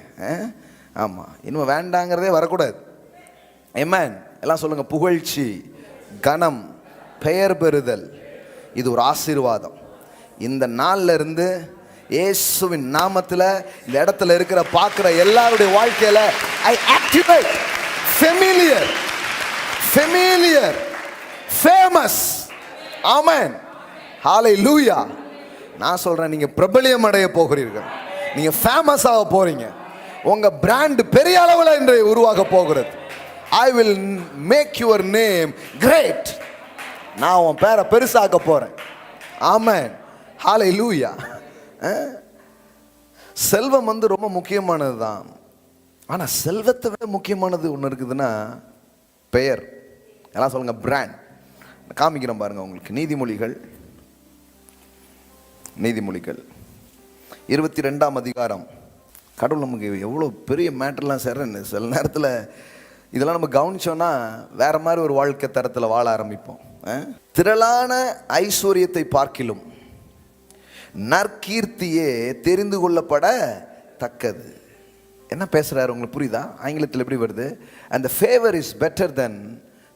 ஆமாம், இன்னும் வேண்டாங்கிறதே வரக்கூடாது. ஆமென். எல்லாம் சொல்லுங்கள். புகழ்ச்சி, கனம், பெயர் பெறுதல், இது ஒரு ஆசீர்வாதம். இந்த நாளில் இருந்து இயேசுவின் நாமத்தில் இந்த இடத்துல இருக்கிற பார்க்குற எல்லாருடைய வாழ்க்கையில் ஐ ஆக்டிவேட் ஃபெமிலியர், ஃபெமிலியர், ஃபேமஸ். ஆமென். ஹல்லேலூயா. நான் சொல்கிறேன், நீங்கள் பிரபலியம் அடைய போகிறீர்கள், நீங்கள் ஃபேமஸ் ஆக போகிறீங்க. உங்கள் பிராண்ட் பெரிய அளவில் இன்று உருவாக போகிறது. I will make your name great. நான் உன் பேரை பெருசாக்க போகிறேன். ஆமென். ஹல்லேலூயா. செல்வம் வந்து ரொம்ப முக்கியமானது தான். ஆனால் செல்வத்தை விட முக்கியமானது ஒன்று இருக்குதுன்னா பெயர். எல்லாம் சொல்லுங்க, பிராண்ட். காமிக்கிறோம் பாருங்க உங்களுக்கு. நீதிமொழிகள், நீதிமொழிகள் 22ஆம் அதிகாரம். கடவுள் நமக்கு எவ்வளோ பெரிய மேட்டர்லாம் செய்கிறேன்னு சில நேரத்தில் இதெல்லாம் நம்ம கவனிச்சோன்னா வேற மாதிரி ஒரு வாழ்க்கை தரத்தில் வாழ ஆரம்பிப்போம். திரளான ஐஸ்வர்யத்தை பார்க்கிலும் நற்கீர்த்தியே தெரிந்து கொள்ளப்பட தக்கது. என்ன பேசுறாரு உங்களுக்கு புரியுதா? ஆங்கிலத்தில் எப்படி வருது? and the favor is better than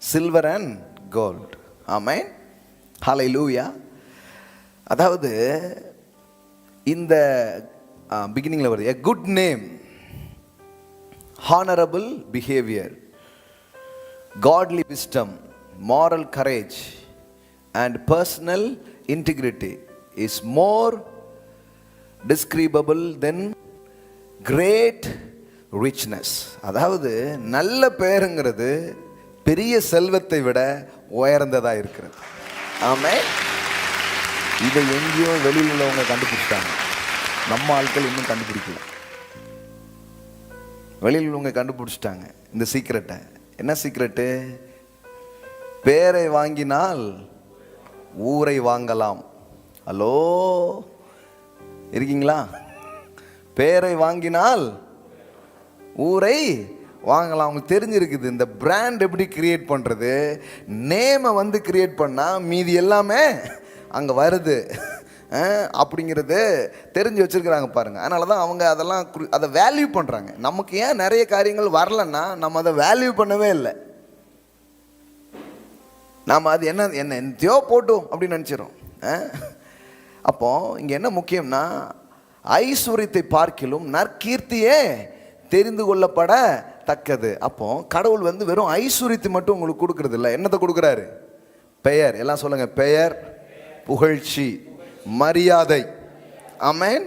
silver and gold. ஆமென். ஹல்லேலூயா. அதாவது இந்த பிகினிங்ல வருது, a good name, honorable behavior, godly wisdom, moral courage and personal integrity is more describable than great richness. அதாவது நல்ல பெயருங்கிறது பெரிய செல்வத்தை விட உயர்ந்ததா இருக்கிறது. ஆமென். இதை எங்கேயோ வெளியில் உள்ளவங்க கண்டுபிடிச்சிட்டாங்க, நம்ம ஆட்கள் இன்னும் கண்டுபிடிக்கல. வெளியில் உள்ளவங்க கண்டுபிடிச்சிட்டாங்க இந்த சீக்ரெட்டை. என்ன சீக்ரெட்டு? பேரை வாங்கினால் ஊரை வாங்கலாம். ஹலோ, இருக்கீங்களா? பேரை வாங்கினால் ஊரை வாங்கலாம். அவங்களுக்கு தெரிஞ்சிருக்குது இந்த பிராண்ட் எப்படி கிரியேட் பண்ணுறது. நேமை வந்து கிரியேட் பண்ணால் மீதி எல்லாமே அங்கே வருது அப்படிங்கிறது தெரிஞ்சு வச்சுருக்கிறாங்க பாருங்கள். அதனால தான் அவங்க அதெல்லாம் அதை வேல்யூ பண்ணுறாங்க. நமக்கு ஏன் நிறைய காரியங்கள் வரலன்னா நம்ம அதை வேல்யூ பண்ணவே இல்லை. நாம் அது என்னத்தையோ போட்டோம் அப்படின்னு நினச்சிடும். அப்போ இங்கே என்ன முக்கியம்னா, ஐஸ்வர்யத்தை பார்க்கிலும் நற்கீர்த்தியே தெரிந்து கொள்ளப்பட தக்கது. அப்போ கடவுள் வந்து வெறும் ஐஸ்வர்யத்தை மட்டும் உங்களுக்கு கொடுக்கறது இல்லை. என்னத்தை கொடுக்குறாரு? பெயர். எல்லாம் சொல்லுங்க, பெயர், புகழ்ச்சி, மரியாதை. ஆமென்.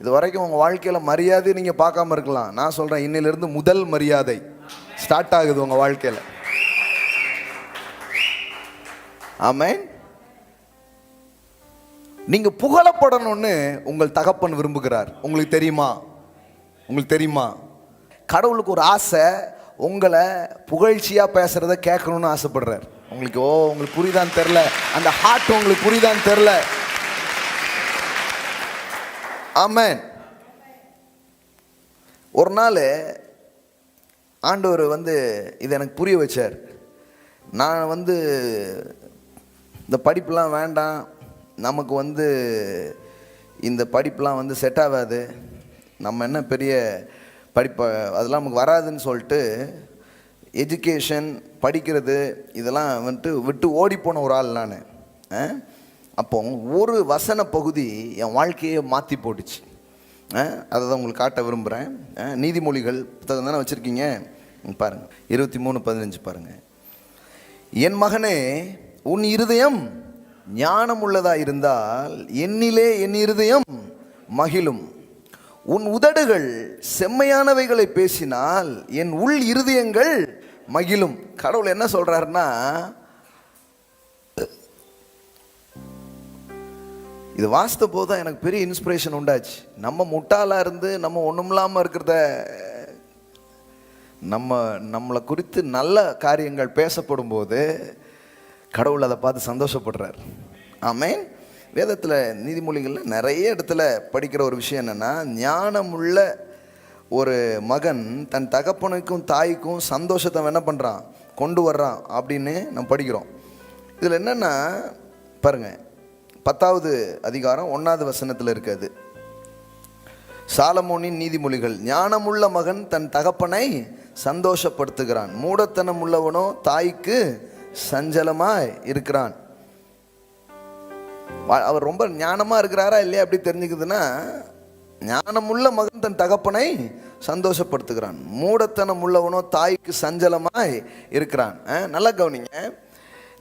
இது வரைக்கும் உங்கள் வாழ்க்கையில் மரியாதை நீங்கள் பார்க்காம இருக்கலாம். நான் சொல்கிறேன், இன்னிலிருந்து முதல் மரியாதை ஸ்டார்ட் ஆகுது உங்கள் வாழ்க்கையில். ஆமென். நீங்க புகழப்படணும்னு உங்கள் தகப்பன் விரும்புகிறார். உங்களுக்கு தெரியுமா? உங்களுக்கு தெரியுமா? கடவுளுக்கு ஒரு ஆசை, உங்களை புகழ்ச்சியா பேசுறத கேட்கணும்னு ஆசைப்படுறார். உங்களுக்கு உங்களுக்கு புரியுதான்னு தெரியல, அந்த ஹார்ட் உங்களுக்கு புரியுதான்னு தெரியல. ஆமென். ஒரு நாள் ஆண்டவர் வந்து இதை எனக்கு புரிய வச்சார். நான் வந்து இந்த படிப்புலாம் வேண்டாம், நமக்கு வந்து இந்த படிப்புலாம் வந்து செட் ஆகாது, நம்ம என்ன பெரிய படிப்பை அதெல்லாம் நமக்கு வராதுன்னு சொல்லிட்டு எஜுகேஷன் படிக்கிறது இதெல்லாம் வந்துட்டு விட்டு ஓடிப்போன ஒரு ஆள் நான். அப்போ ஒரு வசன பகுதி என் வாழ்க்கையை மாற்றி போட்டுச்சு. அதை தான் உங்களுக்கு காட்ட விரும்புகிறேன். நீதிமொழிகள் புத்தகம் தானே வச்சுருக்கீங்க, பாருங்கள். 23:15 பாருங்கள். என் மகனே, உன் இருதயம் ஞானம் உள்ளதா இருந்தால் என்னிலே என் இருதயம் மகிழும். உன் உதடுகள் செம்மையானவைகளை பேசினால் என் உள் இருதயங்கள் மகிழும். கடவுள் என்ன சொல்றாருன்னா, இது வாசித்த போது தான் எனக்கு பெரிய இன்ஸ்பிரேஷன் உண்டாச்சு. நம்ம முட்டாளா இருந்து நம்ம ஒன்றும் இல்லாமல் இருக்கிறத, நம்மளை குறித்து நல்ல காரியங்கள் பேசப்படும் போது கடவுள் அதை பார்த்து சந்தோஷப்படுறார். ஆமென். வேதத்தில் நீதிமொழிகளில் நிறைய இடத்துல படிக்கிற ஒரு விஷயம் என்னென்னா, ஞானமுள்ள ஒரு மகன் தன் தகப்பனுக்கும் தாய்க்கும் சந்தோஷத்தை என்ன பண்ணுறான்? கொண்டு வர்றான் அப்படின்னு நம்ம படிக்கிறோம். இதில் என்னென்னா பாருங்கள், 10வது அதிகாரம் 1வது வசனத்தில் இருக்குது. சாலமோனின் நீதிமொழிகள். ஞானமுள்ள மகன் தன் தகப்பனை சந்தோஷப்படுத்துகிறான், மூடத்தனம் உள்ளவனோ தாய்க்கு சஞ்சலமாய் இருக்கிறான். அவர் ரொம்ப ஞானமாக இருக்கிறாரா இல்லையா எப்படி தெரிஞ்சுக்குதுன்னா, ஞானமுள்ள மகன் தன் தகப்பனை சந்தோஷப்படுத்துகிறான், மூடத்தனம் உள்ளவனோ தாய்க்கு சஞ்சலமாய் இருக்கிறான். நல்லா கவனிங்க,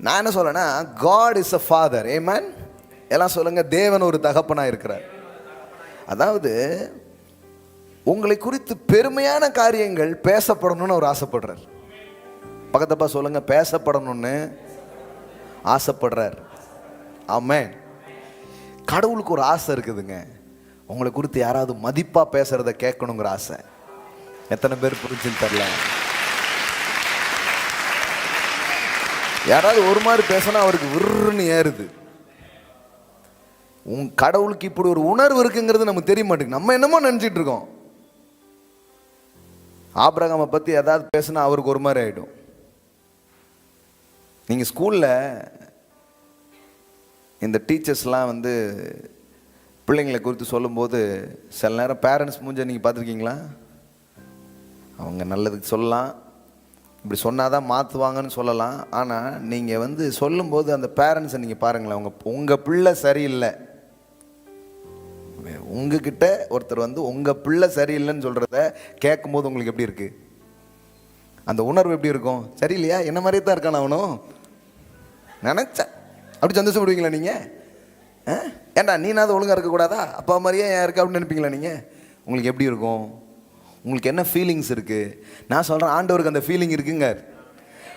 நான் என்ன சொல்றேன்னா, God is a father. Amen. எல்லாம் சொல்லுங்க, தேவன் ஒரு தகப்பனா இருக்கிறார். அதாவது உங்களை குறித்து பெருமையான காரியங்கள் பேசப்படணும்னு அவர் ஆசைப்படுறார். பக்கத்தப்பா சொல்லுங்க, பேசப்படணும்னு ஆசைப்படுறார். ஆமென். கடவுளுக்கு ஒரு ஆசை இருக்குதுங்க, உங்களை குறித்து யாராவது மதிப்பா பேசுறத கேட்கணுங்கிற ஆசை. எத்தனை பேர் புரிஞ்சுன்னு தெரியல. யாராவது ஒரு மாதிரி பேசினா அவருக்கு விருன்னு ஏறுது. கடவுளுக்கு இப்படி ஒரு உணர்வு இருக்குங்கிறது நமக்கு தெரிய மாட்டேங்குது. நம்ம என்னமோ நினைச்சிட்டு இருக்கோம். ஆபிரகாமை பத்தி ஏதாவது பேசினா அவருக்கு ஒரு மாதிரி ஆயிடும். நீங்க ஸ்கூல்ல இந்த டீச்சர்ஸ்லாம் வந்து பிள்ளைங்களை குறித்து சொல்லும்போது சில நேரம் பேரண்ட்ஸ் மூஞ்ச நீங்கள் பார்த்துருக்கீங்களா? அவங்க நல்லதுக்கு சொல்லலாம், இப்படி சொன்னாதான் மாற்றுவாங்கன்னு சொல்லலாம். ஆனால் நீங்கள் வந்து சொல்லும்போது அந்த பேரண்ட்ஸை நீங்கள் பாருங்களேன், உங்கள் பிள்ளை சரியில்லை, உங்ககிட்ட ஒருத்தர் வந்து உங்கள் பிள்ளை சரியில்லைன்னு சொல்கிறத கேட்கும்போது உங்களுக்கு எப்படி இருக்குது? அந்த உணர்வு எப்படி இருக்கும்? சரியில்லையா, என்ன மாதிரியே தான் இருக்கான் அவனும் நினச்சேன். அப்படி சந்தோஷப்படுவீங்களா நீங்கள்? ஏண்டா நீனாவது ஒழுங்காக இருக்கக்கூடாதா, அப்பா மாதிரியே ஏன் இருக்க அப்படின்னு நினைப்பீங்களா நீங்கள்? உங்களுக்கு எப்படி இருக்கும்? உங்களுக்கு என்ன ஃபீலிங்ஸ் இருக்குது? நான் சொல்கிறேன், ஆண்டவருக்கு அந்த ஃபீலிங் இருக்குங்க.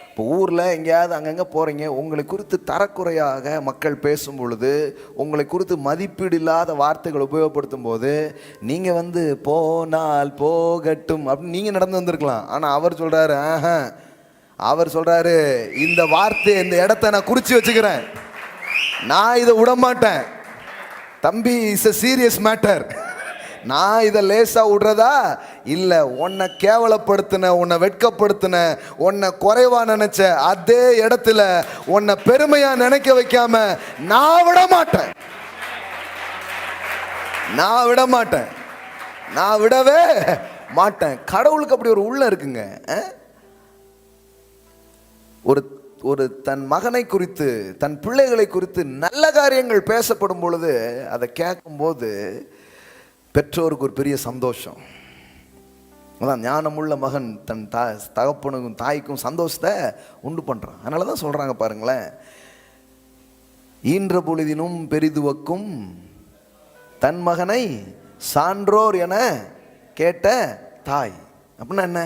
இப்போ ஊரில் எங்கேயாவது அங்கங்கே போகிறீங்க, உங்களை குறித்து தரக்குறையாக மக்கள் பேசும் பொழுது, உங்களை குறித்து மதிப்பீடு இல்லாத வார்த்தைகள் உபயோகப்படுத்தும் போது நீங்கள் வந்து போனால் போகட்டும் அப்படின்னு நீங்கள் நடந்து வந்திருக்கலாம். ஆனால் அவர் சொல்கிறாரு, அவர் சொல்கிறாரு, இந்த வார்த்தையை, இந்த இடத்த நான் குறித்து வச்சுக்கிறேன், நான் இதை விட மாட்டேன் தம்பி, இட்ஸ் a சீரியஸ் மேட்டர். நான் இதை லேசா விடுறதா இல்லை, உன்னை கேவலப்படுத்தின, உன்னை வெட்கப்படுத்தின, உன்னை குறைவா நினைச்ச அதே இடத்துல உன்னை பெருமையா நினைக்க வைக்காம நான் விட மாட்டேன், நான் விட மாட்டேன், நான் விடவே மாட்டேன். கடவுளுக்கு அப்படி ஒரு உள்ள இருக்குங்க. ஒரு தன் மகனை குறித்து, தன் பிள்ளைகளை குறித்து நல்ல காரியங்கள் பேசப்படும் பொழுது அதை கேட்கும்போது பெற்றோருக்கு ஒரு பெரிய சந்தோஷம். அதான் ஞானமுள்ள மகன் தன் தகப்பனுக்கும் தாய்க்கும் சந்தோஷத்தை உண்டு பண்ணுறான். அதனால தான் சொல்கிறாங்க பாருங்களேன், ஈன்ற பொழுதினும் பெரிதுவக்கும் தன் மகனை சான்றோர் என கேட்ட தாய். அப்படின்னா என்ன?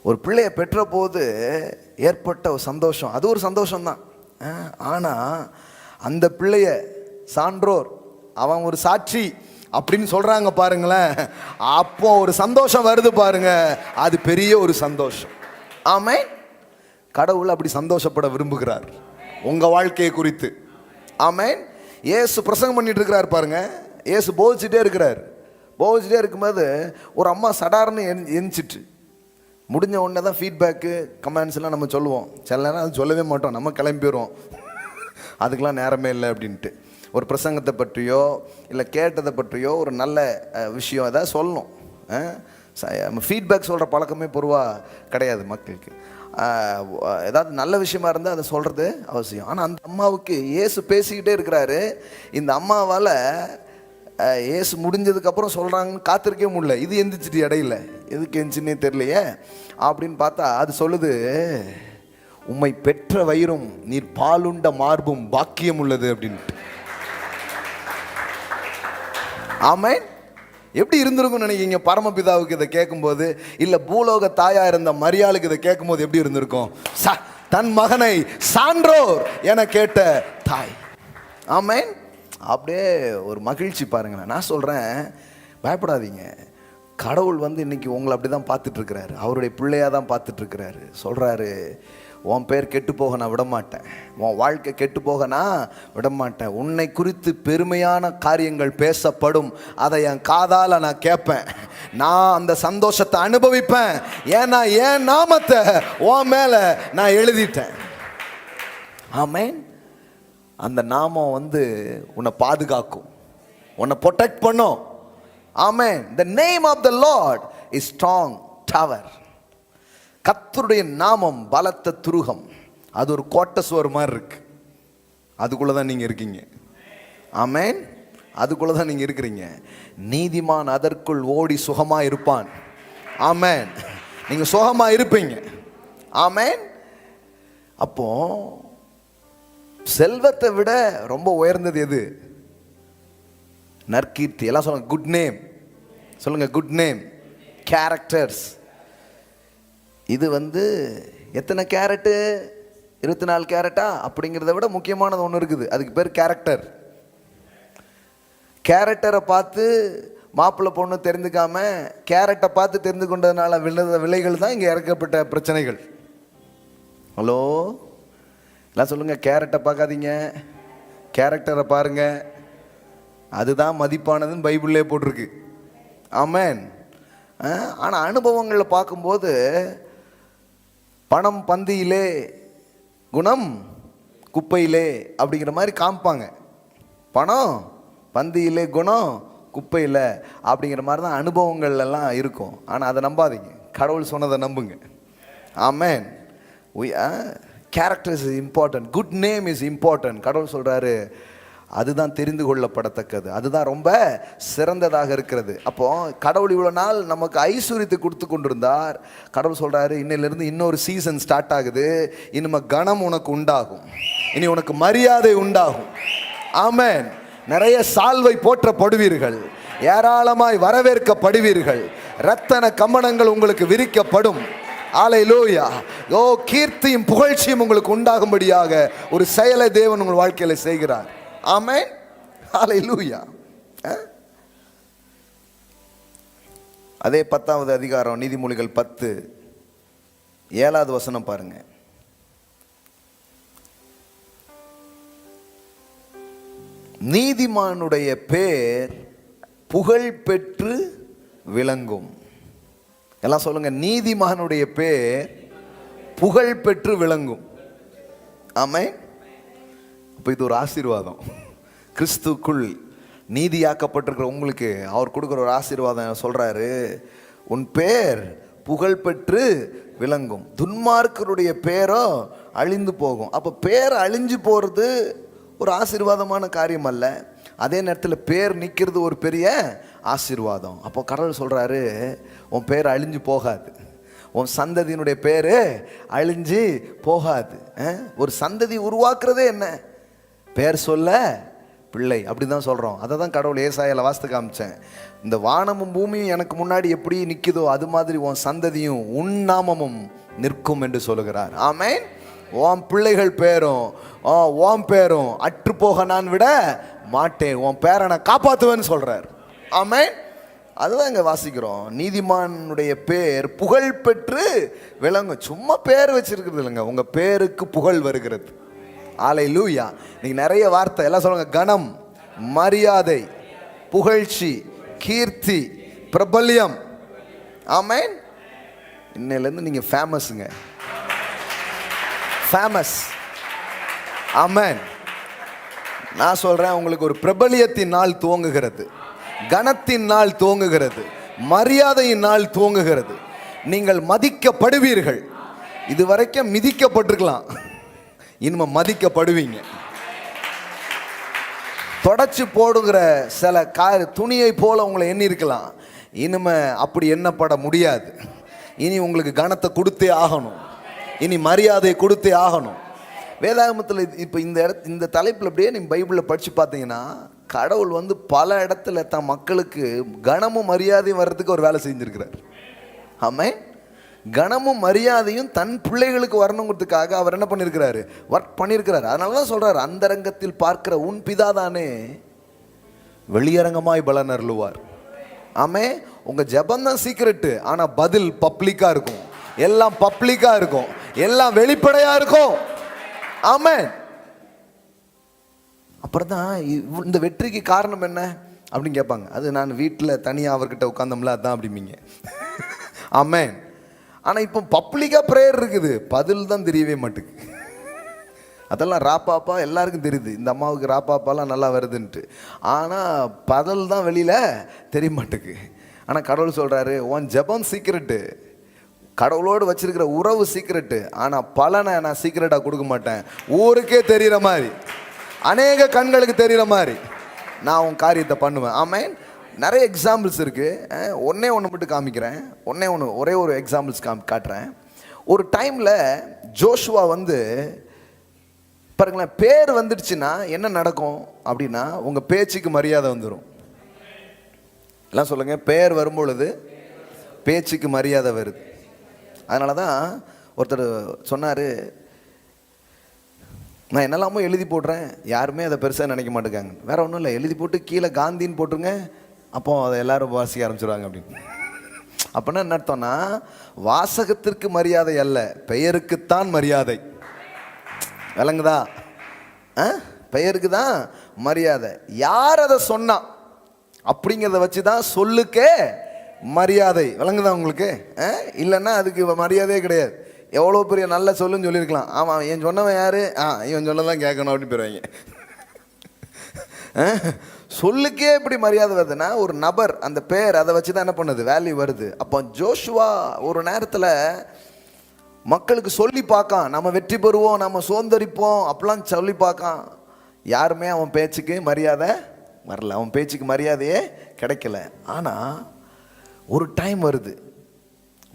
ஒரு பிள்ளையை பெற்ற போது ஏற்பட்ட ஒரு சந்தோஷம், அது ஒரு சந்தோஷம்தான். ஆனால் அந்த பிள்ளைய சான்றோர், அவன் ஒரு சாட்சி அப்படின்னு சொல்றாங்க பாருங்களேன், அப்போ ஒரு சந்தோஷம் வருது பாருங்க, அது பெரிய ஒரு சந்தோஷம். ஆமென். கடவுள் அப்படி சந்தோஷப்பட விரும்புகிறார் உங்க வாழ்க்கையை குறித்து. ஆமென். இயேசு பிரசங்கம் பண்ணிட்டு இருக்கிறார் பாருங்க, இயேசு போதிச்சுட்டே இருக்கிறார். போதிச்சுட்டே இருக்கும்போது ஒரு அம்மா சடார்னு எந்திச்சிட்டு, முடிஞ்ச உடனே தான் ஃபீட்பேக்கு கமெண்ட்ஸ் எல்லாம் நம்ம சொல்லுவோம். சில நேரம் அது சொல்லவே மாட்டோம், நம்ம கிளம்பிடுவோம், அதுக்கெலாம் நேரமே இல்லை அப்படின்ட்டு. ஒரு பிரசங்கத்தை பற்றியோ இல்லை கேட்டதை பற்றியோ ஒரு நல்ல விஷயம் ஏதாவது சொல்லணும். நம்ம ஃபீட்பேக் சொல்கிற பழக்கமே பொதுவாக கிடையாது மக்களுக்கு. ஏதாவது நல்ல விஷயமா இருந்தால் அதை சொல்கிறது அவசியம். ஆனால் அந்த அம்மாவுக்கு இயேசு பேசிக்கிட்டே இருக்கிறாரு, இந்த அம்மாவால் ஏசு முடிஞ்சதுக்கப்புறம் சொல்கிறாங்கன்னு காத்திருக்கவே முடியல. இது எந்திரிச்சிட்டு இடையில எதுக்கு எந்திரிச்சுன்னே தெரியலையே அப்படின்னு பார்த்தா அது சொல்லுது, உம்மை பெற்ற வயிறும் நீர் பாலுண்ட மார்பும் பாக்கியம் உள்ளது அப்படின்ட்டு. ஆமென். எப்படி இருந்திருக்கும் நினைக்கிறீங்க பரமபிதாவுக்கு இதை கேட்கும்போது? இல்லை பூலோக தாயா இருந்த மரியாளுக்கு இதை கேட்கும்போது எப்படி இருந்திருக்கும்? தன் மகனை சான்றோர் என கேட்ட தாய். ஆமென். அப்படியே ஒரு மகிழ்ச்சி பாருங்களேன். நான் சொல்கிறேன், பயப்படாதீங்க. கடவுள் வந்து இன்னைக்கு உங்களை அப்படி தான் பார்த்துட்ருக்கிறாரு, அவருடைய பிள்ளையாக தான் பார்த்துட்ருக்கிறாரு. சொல்கிறாரு, உன் பேர் கெட்டு போக நான் விடமாட்டேன், உன் வாழ்க்கை கெட்டு போக நான் விடமாட்டேன். உன்னை குறித்து பெருமையான காரியங்கள் பேசப்படும், அதை என் காதால் நான் கேட்பேன், நான் அந்த சந்தோஷத்தை அனுபவிப்பேன். ஏன்னா என் நாமத்தை உன் மேலே நான் எழுதிட்டேன். ஆமென். அந்த நாமம் உன்னை பாதுகாக்கும், உன்னை ப்ரொடெக்ட் பண்ணும். ஆமென். The name of the Lord is strong tower. கர்த்தருடைய நாமம் பலத்த துருகம். அது ஒரு கோட்டை சுவர் மாதிரி இருக்கு. அதுக்குள்ள தான் நீங்க இருக்கீங்க. ஆமென். அதுக்குள்ள தான் நீங்க இருக்கிறீங்க. நீதிமான் அதற்குள் ஓடி சுகமா இருப்பான். ஆமென். நீங்க சுகமா இருப்பீங்க. ஆமென். அப்போ செல்வத்தை விட ரொம்ப உயர்ந்தது எது? நற்கீர்த்தி. எல்லாம் சொல்லுங்க குட் நேம். சொல்லுங்க குட் நேம். கேரக்டர்ஸ். இது எத்தனை கேரட்டு? 24 கேரட்டா? அப்படிங்கிறத விட முக்கியமானது ஒன்று இருக்குது, அதுக்கு பேர் கேரக்டர். கேரக்டரை பார்த்து மாப்பிள்ளை பொண்ணு தெரிந்துக்காம கேரட்டை பார்த்து தெரிந்து கொண்டதுனால விலைகள் தான் இங்கே இறக்கப்பட்ட பிரச்சனைகள். ஹலோ, எல்லாம் சொல்லுங்க கேரட்டை பார்க்காதீங்க, கேரக்டரை பாருங்க, அதுதான் மதிப்பானதுன்னு பைபிள்லே போட்டிருக்கு. ஆமென். ஆனால் அனுபவங்களில் பார்க்கும்போது பணம் பந்தியிலே குணம் குப்பையிலே அப்படிங்கிற மாதிரி காமிப்பாங்க. பணம் பந்தியிலே குணம் குப்பையில் அப்படிங்கிற மாதிரி தான் அனுபவங்கள் எல்லாம் இருக்கும். ஆனால் அதை நம்பாதீங்க, கடவுள் சொன்னதை நம்புங்க. Amen. Character is important, good name is important. கடவுள் சொல்கிறாரு அதுதான் தெரிந்து கொள்ளப்படத்தக்கது, அதுதான் ரொம்ப சிறந்ததாக இருக்கிறது. அப்போ கடவுள் இவ்வளோ நாள் நமக்கு ஐஸ்வர்யத்தை கொடுத்து கொண்டிருந்தார். கடவுள் சொல்கிறாரு இன்னிலிருந்து இன்னொரு சீசன் ஸ்டார்ட் ஆகுது, இனிமே கணம் உனக்கு உண்டாகும், இனி உனக்கு மரியாதை உண்டாகும். ஆமென். நிறைய சால்வை போற்றப்படுவீர்கள், ஏராளமாய் வரவேற்கப்படுவீர்கள், ரத்தன கம்பளங்கள் உங்களுக்கு விரிக்கப்படும். அல்லேலூயா. ஓ, கீர்த்தியும் புகழ்ச்சியும் உங்களுக்கு உண்டாகும்படியாக ஒரு செயலை தேவன் உங்கள் வாழ்க்கையில் செய்கிறார். ஆமென். அல்லேலூயா. அதே 10வது அதிகாரம் நீதிமொழிகள் 10:7 வசனம் பாருங்க. நீதிமானுடைய பேர் புகழ் பெற்று விளங்கும். எல்லாம் சொல்லுங்க, நீதிமானுடைய பேர் புகழ் பெற்று விளங்கும். ஆமென். இப்போ இது ஒரு ஆசீர்வாதம். கிறிஸ்துக்குள் நீதியாக்கப்பட்டிருக்கிற உங்களுக்கு அவர் கொடுக்குற ஒரு ஆசீர்வாதம் சொல்றாரு, உன் பேர் புகழ் பெற்று விளங்கும், துன்மார்க்கருடைய பேரோ அழிந்து போகும். அப்போ பேர் அழிஞ்சு போகிறது ஒரு ஆசீர்வாதமான காரியம் அல்ல, அதே நேரத்தில் பேர் நிற்கிறது ஒரு பெரிய ஆசீர்வாதம். அப்போ கடவுள் சொல்கிறாரு உன் பேர் அழிஞ்சு போகாது, உன் சந்ததியினுடைய பேர் அழிஞ்சு போகாது. ஒரு சந்ததி உருவாக்குறதே என்ன? பேர் சொல்ல பிள்ளை, அப்படி தான் சொல்கிறோம். அதை தான் கடவுள் ஏசாயால வாஸ்து காமிச்சேன். இந்த வானமும் பூமியும் எனக்கு முன்னாடி எப்படி நிற்குதோ அது மாதிரி உன் சந்ததியும் உன் நாமமும் நிற்கும் என்று சொல்லுகிறார். ஆமென். உன் பிள்ளைகள் பேரும் உன் பேரும் அற்று போக நான் விட மாட்டேன், உன் பேரை நான் காப்பாற்றுவேன்னு சொல்கிறார். ஆமென். அதுதான் இங்கே வாசிக்கிறோம். நீதிமானுடைய பேர் புகழ் பெற்று விளங்கும். சும்மா பேர் வச்சிருக்கிறது இல்லைங்க, உங்கள் பேருக்கு புகழ் வருகிறது. அல்லேலூயா. நீங்கள் நிறைய வார்த்தை எல்லாம் சொல்லுங்க, கணம், மரியாதை, புகழ்ச்சி, கீர்த்தி, பிரபல்யம். ஆமென். இன்னையிலேருந்து நீங்கள் ஃபேமஸுங்க, ஃபேமஸ். ஆமென். நான் சொல்கிறேன், உங்களுக்கு ஒரு பிரபல்யத்தின் நாள் துவங்குகிறது, கணத்தின் நாள் துவங்குகிறது, மரியாதையின் நாள் துவங்குகிறது. நீங்கள் மதிக்கப்படுவீர்கள். இதுவரைக்கும் மிதிக்கப்பட்டிருக்கலாம், இனிமே மதிக்கப்படுவீங்க. தொடச்சு போடுகிற சில துணியை போல உங்களை எண்ணி இருக்கலாம், இனிமே அப்படி எண்ணப்பட முடியாது. இனி உங்களுக்கு கணத்தை கொடுத்தே ஆகணும், இனி மரியாதை கொடுத்தே ஆகணும். வேதாகமத்தில் இப்போ இந்த தலைப்பில் அப்படியே நீங்கள் பைபிளில் படித்து பார்த்தீங்கன்னா கடவுள் பல இடத்துல தன் மக்களுக்கு கனமும் மரியாதையும் வர்றதுக்கு ஒரு வேலை செஞ்சுருக்கிறார். ஆமென். கனமும் மரியாதையும் தன் பிள்ளைகளுக்கு வரணுங்கிறதுக்காக அவர் என்ன பண்ணியிருக்கிறாரு? ஒர்க் பண்ணியிருக்கிறார். அதனால தான் சொல்கிறார், அந்தரங்கத்தில் பார்க்கிற உன் பிதாதானே வெளியரங்கமாய் பலன் அருளுவார். ஆமே. உங்கள் ஜெபந்தான் சீக்ரெட்டு, ஆனால் பதில் பப்ளிக்காக இருக்கும், எல்லாம் பப்ளிக்காக இருக்கும். எல்லாம் வெளிப்படையா இருக்கும். ஆமென். அப்புறம் தான் இந்த வெற்றிக்கு காரணம் என்ன அப்படின்னு கேட்பாங்க. அது நான் வீட்டில் தனியாக அவர்கிட்ட உட்காந்தோம்ல அதான் அப்படிம்பீங்க. ஆமென். ஆனால் இப்போ பப்ளிக்காக ப்ரேயர் இருக்குது, பதில் தான் தெரியவே மாட்டுக்கு. அதெல்லாம் ராப்பாப்பா எல்லாருக்கும் தெரியுது, இந்த அம்மாவுக்கு ராப்பாப்பாலாம் நல்லா வருதுன்ட்டு. ஆனால் பதில் தான் வெளியில் தெரிய மாட்டுக்கு. ஆனால் கடவுள் சொல்கிறாரு, உன் ஜெபம் சீக்ரெட்டு, கடவுளோடு வச்சிருக்கிற உறவு சீக்ரெட்டு, ஆனால் பலனை நான் சீக்ரெட்டாக கொடுக்க மாட்டேன். ஊருக்கே தெரிகிற மாதிரி, அநேக கண்களுக்கு தெரிகிற மாதிரி நான் உன் காரியத்தை பண்ணுவேன். ஆமென். நிறைய எக்ஸாம்பிள்ஸ் இருக்குது. ஒன்றே ஒன்று மட்டும் காமிக்கிறேன். ஒரே ஒரு எக்ஸாம்பிள்ஸ் காட்டுறேன். ஒரு டைமில் ஜோஷுவா வந்து பாருங்களேன், பேர் வந்துடுச்சுன்னா என்ன நடக்கும் அப்படின்னா உங்கள் பேச்சுக்கு மரியாதை வந்துடும். எல்லாம் சொல்லுங்கள், பேர் வரும்பொழுது பேச்சுக்கு மரியாதை வருது. அதனால தான் ஒருத்தர் சொன்னார், நான் என்னெல்லாமோ எழுதி போடுறேன், யாருமே அதை பெருசாக நினைக்க மாட்டேங்காங்க. வேற ஒன்றும் இல்லை, எழுதி போட்டு கீழே காந்தின்னு போட்டுருங்க, அப்போ அதை எல்லாரும் வாசிக்க ஆரம்பிச்சிடுவாங்க அப்படின்னு. அப்படின்னா என்ன அர்த்தம்னா, வாசகத்திற்கு மரியாதை அல்ல, பெயருக்குத்தான் மரியாதை. விளங்குதா? பெயருக்கு தான் மரியாதை. யார் அதை சொன்னா அப்படிங்கிறத வச்சு தான் சொல்லுக்கே மரியாதை. விளங்குதா உங்களுக்கு? இல்லைன்னா அதுக்கு மரியாதையே கிடையாது. எவ்வளோ பெரிய நல்ல சொல்லுன்னு சொல்லியிருக்கலாம், ஆமாம் என் சொன்னவன் யார், இவன் சொன்னதான் கேட்கணும் அப்படின்னு போயிடுவாங்க. சொல்லுக்கே எப்படி மரியாதை வருதுன்னா, ஒரு நபர் அந்த பேர் அதை வச்சு தான் என்ன பண்ணுது, வேல்யூ வருது. அப்போ ஜோஷுவா ஒரு நேரத்தில் மக்களுக்கு சொல்லி பார்க்கான், நம்ம வெற்றி பெறுவோம், நம்ம சுதந்திரிப்போம் அப்படிலாம் சொல்லி பார்க்கான். யாருமே அவன் பேச்சுக்கு மரியாதை வரல, அவன் பேச்சுக்கு மரியாதையே கிடைக்கல. ஆனால் ஒரு டைம் வருது,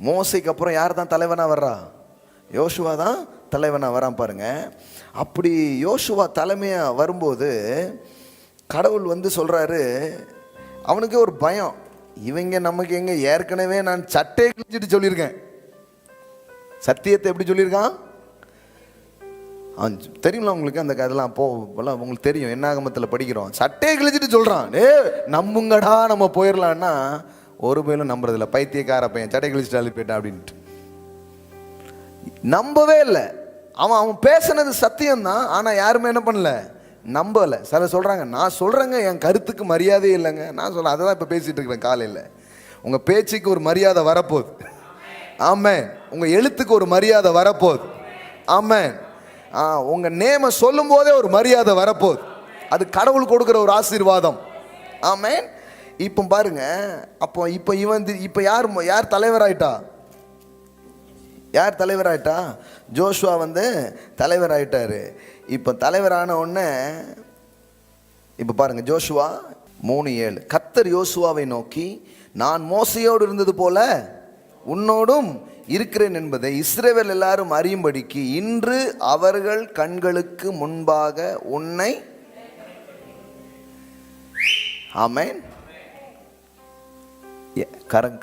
மோசைக்கு அப்புறம் யார் தான் தலைவனாக வர்றா? யோசுவா தான் தலைவனாக வரான் பாருங்க. அப்படி யோசுவா தலைமையாக வரும்போது கடவுள் வந்து சொல்கிறாரு, அவனுக்கு ஒரு பயம், இவங்க நமக்கு எங்கே, ஏற்கனவே நான் சட்டையை கிழிச்சிட்டு சொல்லியிருக்கேன். சத்தியத்தை எப்படி சொல்லியிருக்கான் தெரியுங்களா உங்களுக்கு? அந்த அதெல்லாம் போலாம் உங்களுக்கு தெரியும், என்னாகமத்தில் படிக்கிறோம். சட்டையை கிழிச்சிட்டு சொல்கிறான், நம்புங்கடா நம்ம போயிடலான்னா ஒரு பயிலும் நம்புறதில்ல. பைத்தியக்கார பையன் சட்டை கிழிச்சிட்டு போயிட்டான் அப்படின்ட்டு நம்பவே இல்லை. அவன் பேசுனது சத்தியம்தான், ஆனால் யாருமே என்ன பண்ணல, நம்பலை. சில சொல்கிறாங்க, நான் சொல்கிறேங்க என் கருத்துக்கு மரியாதையே இல்லைங்க. நான் சொல்ல அதை தான் இப்போ பேசிகிட்டு இருக்கிறேன். காலையில் உங்கள் பேச்சுக்கு ஒரு மரியாதை வரப்போகுது. ஆமென். உங்கள் எழுத்துக்கு ஒரு மரியாதை வரப்போகுது. ஆமென். உங்கள் நேமை சொல்லும் போதே ஒரு மரியாதை வரப்போகுது. அது கடவுள் கொடுக்குற ஒரு ஆசீர்வாதம். ஆமென். இப்போ பாருங்க, அப்போ இப்போ யார் தலைவராயிட்டா? யார் தலைவராயிட்டா? ஜோஷுவா வந்து தலைவராயிட்டாரு. இப்போ தலைவரான உடனே இப்போ பாருங்க, ஜோஷுவா 3:7, கர்த்தர் யோசுவாவை நோக்கி, நான் மோசையோடு இருந்தது போல உன்னோடும் இருக்கிறேன் என்பதை இஸ்ரவேல் எல்லாரும் அறியும்படிக்கு இன்று அவர்கள் கண்களுக்கு முன்பாக உன்னை. ஆமென்.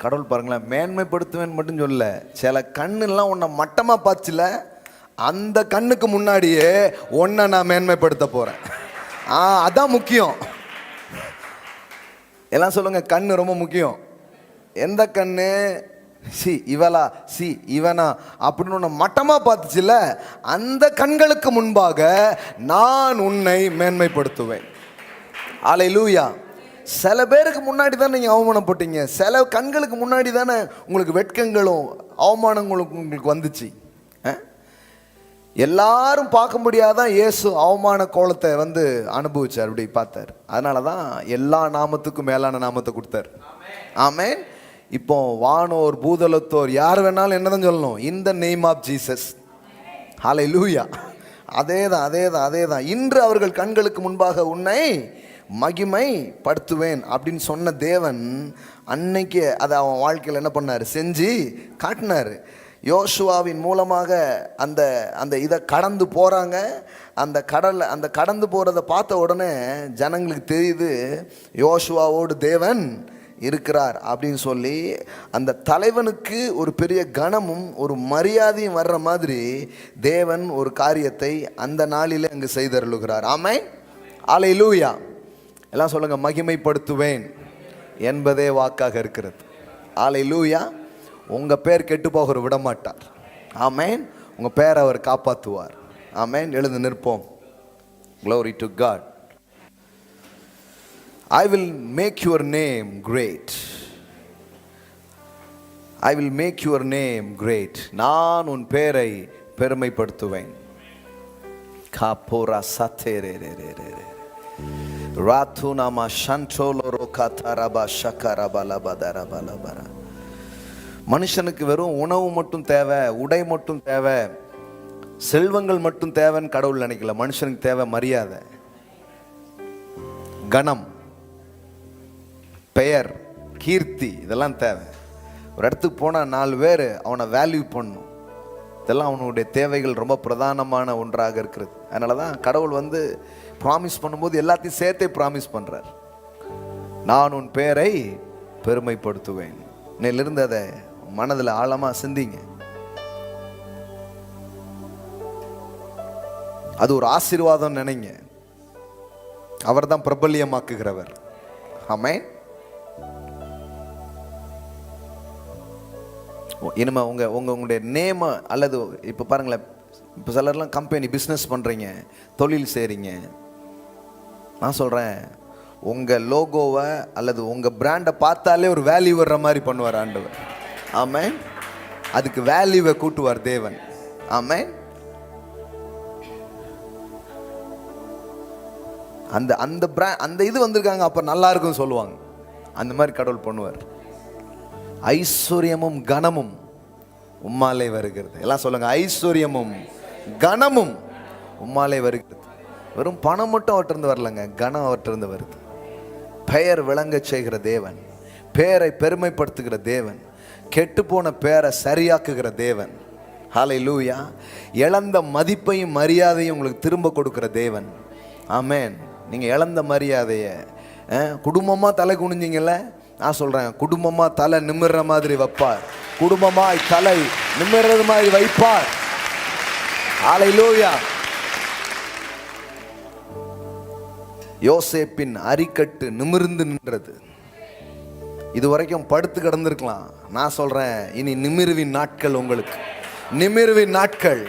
கடவுள் பாருங்களேன், மேன்மைப்படுத்துவேன் மட்டும் சொல்ல, சில கண்ணெல்லாம் உன்னை மட்டமாக பார்த்துல, அந்த கண்ணுக்கு முன்னாடியே உன்னை நான் மேன்மைப்படுத்த போகிறேன். அதான் முக்கியம். எல்லாம் சொல்லுங்க, கண்ணு ரொம்ப முக்கியம். எந்த கண்ணு? இவளா இவனா அப்படின்னு உன்னை மட்டமாக பார்த்துச்சுல, அந்த கண்களுக்கு முன்பாக நான் உன்னை மேன்மைப்படுத்துவேன். அல்லேலூயா. சில பேருக்கு முன்னாடி தானே நீங்கள் அவமானப்பட்டீங்க, சில கண்களுக்கு முன்னாடி தானே உங்களுக்கு வெட்கங்களும் அவமானங்களும் உங்களுக்கு வந்துச்சு. எல்லாரும் பார்க்க முடியாதான் இயேசு அவமான கோலத்தை வந்து அனுபவிச்சார், அப்படி பார்த்தார். அதனால தான் எல்லா நாமத்துக்கும் மேலான நாமத்தை கொடுத்தார். ஆமென். இப்போ வானோர் பூதலத்தோர் யார் வேணாலும் என்னதான் சொல்லணும், இன் த நேம் ஆஃப் ஜீசஸ். ஹல்லேலூயா. அதேதான். இன்று அவர்கள் கண்களுக்கு முன்பாக உன்னை மகிமை படுத்துவேன் அப்படின்னு சொன்ன தேவன் அன்னைக்கு அதை அவன் வாழ்க்கையில் என்ன பண்ணார், செஞ்சு காட்டினார். யோசுவாவின் மூலமாக அந்த இதை கடந்து போகிறாங்க. அந்த கடந்து போகிறத பார்த்த உடனே ஜனங்களுக்கு தெரியுது யோசுவாவோடு தேவன் இருக்கிறார் அப்படின்னு சொல்லி, அந்த தலைவனுக்கு ஒரு பெரிய கனமும் ஒரு மரியாதையும் வர்ற மாதிரி தேவன் ஒரு காரியத்தை அந்த நாளில் அங்கு செய்தருளுகிறார். ஆமென். அல்லேலூயா. எல்லாம் சொல்லுங்க, மகிமைப்படுத்துவேன் என்பதே வாக்காக இருக்கிறது. அல்லேலூயா. உங்கள் பேர் கெட்டு போகிற விட மாட்டார். ஆமென். உங்கள் பேரை அவர் காப்பாற்றுவார். ஆமென். எழுந்து நிற்போம். Glory to God. I will make your name great. I will make your name great. நான் உன் பேரை பெருமைப்படுத்துவேன். காப்போரா சத்தேரே ராத்துனாமா ஷன்டோலோரோ காத்தாரபா ஷக்கரபலபதரபலபர. மனுஷனுக்கு வெறும் உணவு மட்டும் தேவை, உடை மட்டும் தேவை, செல்வங்கள் மட்டும் தேவைன்னு கடவுள் நினைக்கல. மனுஷனுக்கு தேவை மரியாதை, கணம், பெயர், கீர்த்தி, இதெல்லாம் தேவை. ஒரு இடத்துக்கு போனால் 4 பேர் அவனை வேல்யூ பண்ணணும். இதெல்லாம் அவனுடைய தேவைகள் ரொம்ப பிரதானமான ஒன்றாக இருக்கிறது. அதனால தான் கடவுள் ப்ராமிஸ் பண்ணும்போது எல்லாத்தையும் சேர்த்தே ப்ராமிஸ் பண்ணுறார். நான் உன் பேரை பெருமைப்படுத்துவேன். இன்னிலிருந்து அதை மனதில் ஆழமாக சிந்திங்க. அது ஒரு ஆசீர்வாதம் நினைங்க. அவர் தான் பிரபல்யமாக்குகிறவர். ஆமென். இனிமே உங்களுடைய நேம அல்லது இப்போ பாருங்களேன், இப்போ சிலர்லாம் கம்பெனி பிஸ்னஸ் பண்ணுறீங்க, தொழில் செய்கிறீங்க. நான் சொல்கிறேன், உங்கள் லோகோவை அல்லது உங்கள் பிராண்டை பார்த்தாலே ஒரு வேல்யூ வர்ற மாதிரி பண்ணுவார் ஆண்டவர். ஆமென். அதுக்கு வேல்யூவை கூட்டுவார் தேவன். ஆமென். அந்த இது வந்திருக்காங்க, அப்போ நல்லா இருக்குன்னு சொல்லுவாங்க. அந்த மாதிரி கடவுள் பண்ணுவார். ஐஸ்வர்யமும் கனமும் உம்மாலே வருகிறது. எல்லாம் சொல்லுங்க, ஐஸ்வர்யமும் கனமும் உம்மாலே வருகிறது. வெறும் பணம் மட்டும் அவற்றிருந்து வரலங்க, கனம் அவற்றிருந்து வருது. பெயர் விளங்க செய்கிற தேவன், பேரை பெருமைப்படுத்துகிற தேவன், கெட்டுப்போன பேரை சரியாக்குகிற தேவன். ஹல்லேலூயா. இழந்த மதிப்பையும் மரியாதையும் உங்களுக்கு திரும்ப கொடுக்கிற தேவன். ஆமென். நீங்கள் இழந்த மரியாதையை குடும்பமாக தலை குனிஞ்சிங்கல்ல, நான் சொல்கிறேன், குடும்பமாக தலை நிமிர்ற மாதிரி வைப்பார். குடும்பமாய் தலை நிமிர்றது மாதிரி வைப்பார். ஹல்லேலூயா. யோசேப்பின் அரிக்கட்டு நிமிர்ந்து நின்றது. இதுவரைக்கும் படுத்து கிடந்திருக்கலாம். நான் சொல்கிறேன், இனி நிமிர்வின் நாட்கள் உங்களுக்கு. நிமிர்வின் நாட்கள்,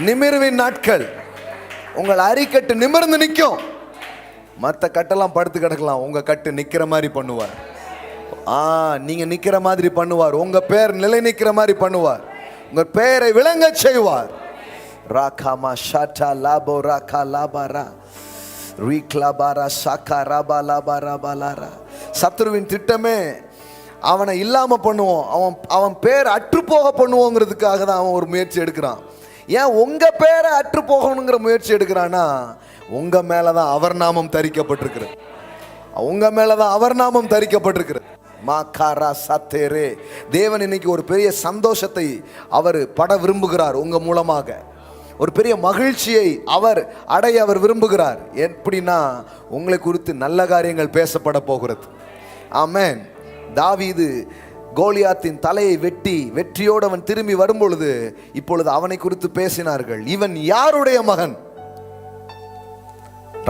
நிமிர்வின் நாட்கள். உங்கள் அரிக்கட்டு நிமிர்ந்து நிற்கும். மற்ற கட்டெல்லாம் படுத்து கிடக்கலாம், உங்கள் கட்டு நிற்கிற மாதிரி பண்ணுவார். நீங்க நிக்கிற மாதிரி பண்ணுவார். உங்க பேர் நிலை நிக்கிற மாதிரி பண்ணுவார். உங்க பேரை விளங்க செய்வார். ராகாமா ஷாட்டா லாபோ ராகா லாபாரா ரீக்லாபாரா ஷாக்கா ராபா லாபாரா பாலாரா. சத்ருவின் திட்டமே அவனை இல்லாம பண்ணுவோம், அவன் பேர் அற்று போக பண்ணுவோங்கிறதுக்காக தான் அவன் ஒரு முயற்சி எடுக்கிறான். ஏன் உங்க பேரை அற்று போகணுங்கிற முயற்சி எடுக்கிறான்னா, உங்க மேலதான் அவர் நாமம் தரிக்கப்பட்டிருக்கிறது. உங்க மேலதான் அவர் நாமம் தரிக்கப்பட்டிருக்கிறது. மாகாரா சத்தேரே. தேவன் இன்னைக்கு ஒரு பெரிய சந்தோஷத்தை அவர் பட விரும்புகிறார். உங்க மூலமாக ஒரு பெரிய மகிழ்ச்சியை அவர் அடைய அவர் விரும்புகிறார். எப்படின்னா, உங்களை குறித்து நல்ல காரியங்கள் பேசப்பட போகிறது. ஆமென். தாவீது கோலியாத்தின் தலையை வெட்டி வெற்றியோடு அவன் திரும்பி வரும்பொழுது இப்பொழுது அவனை குறித்து பேசினார்கள். இவன் யாருடைய மகன்?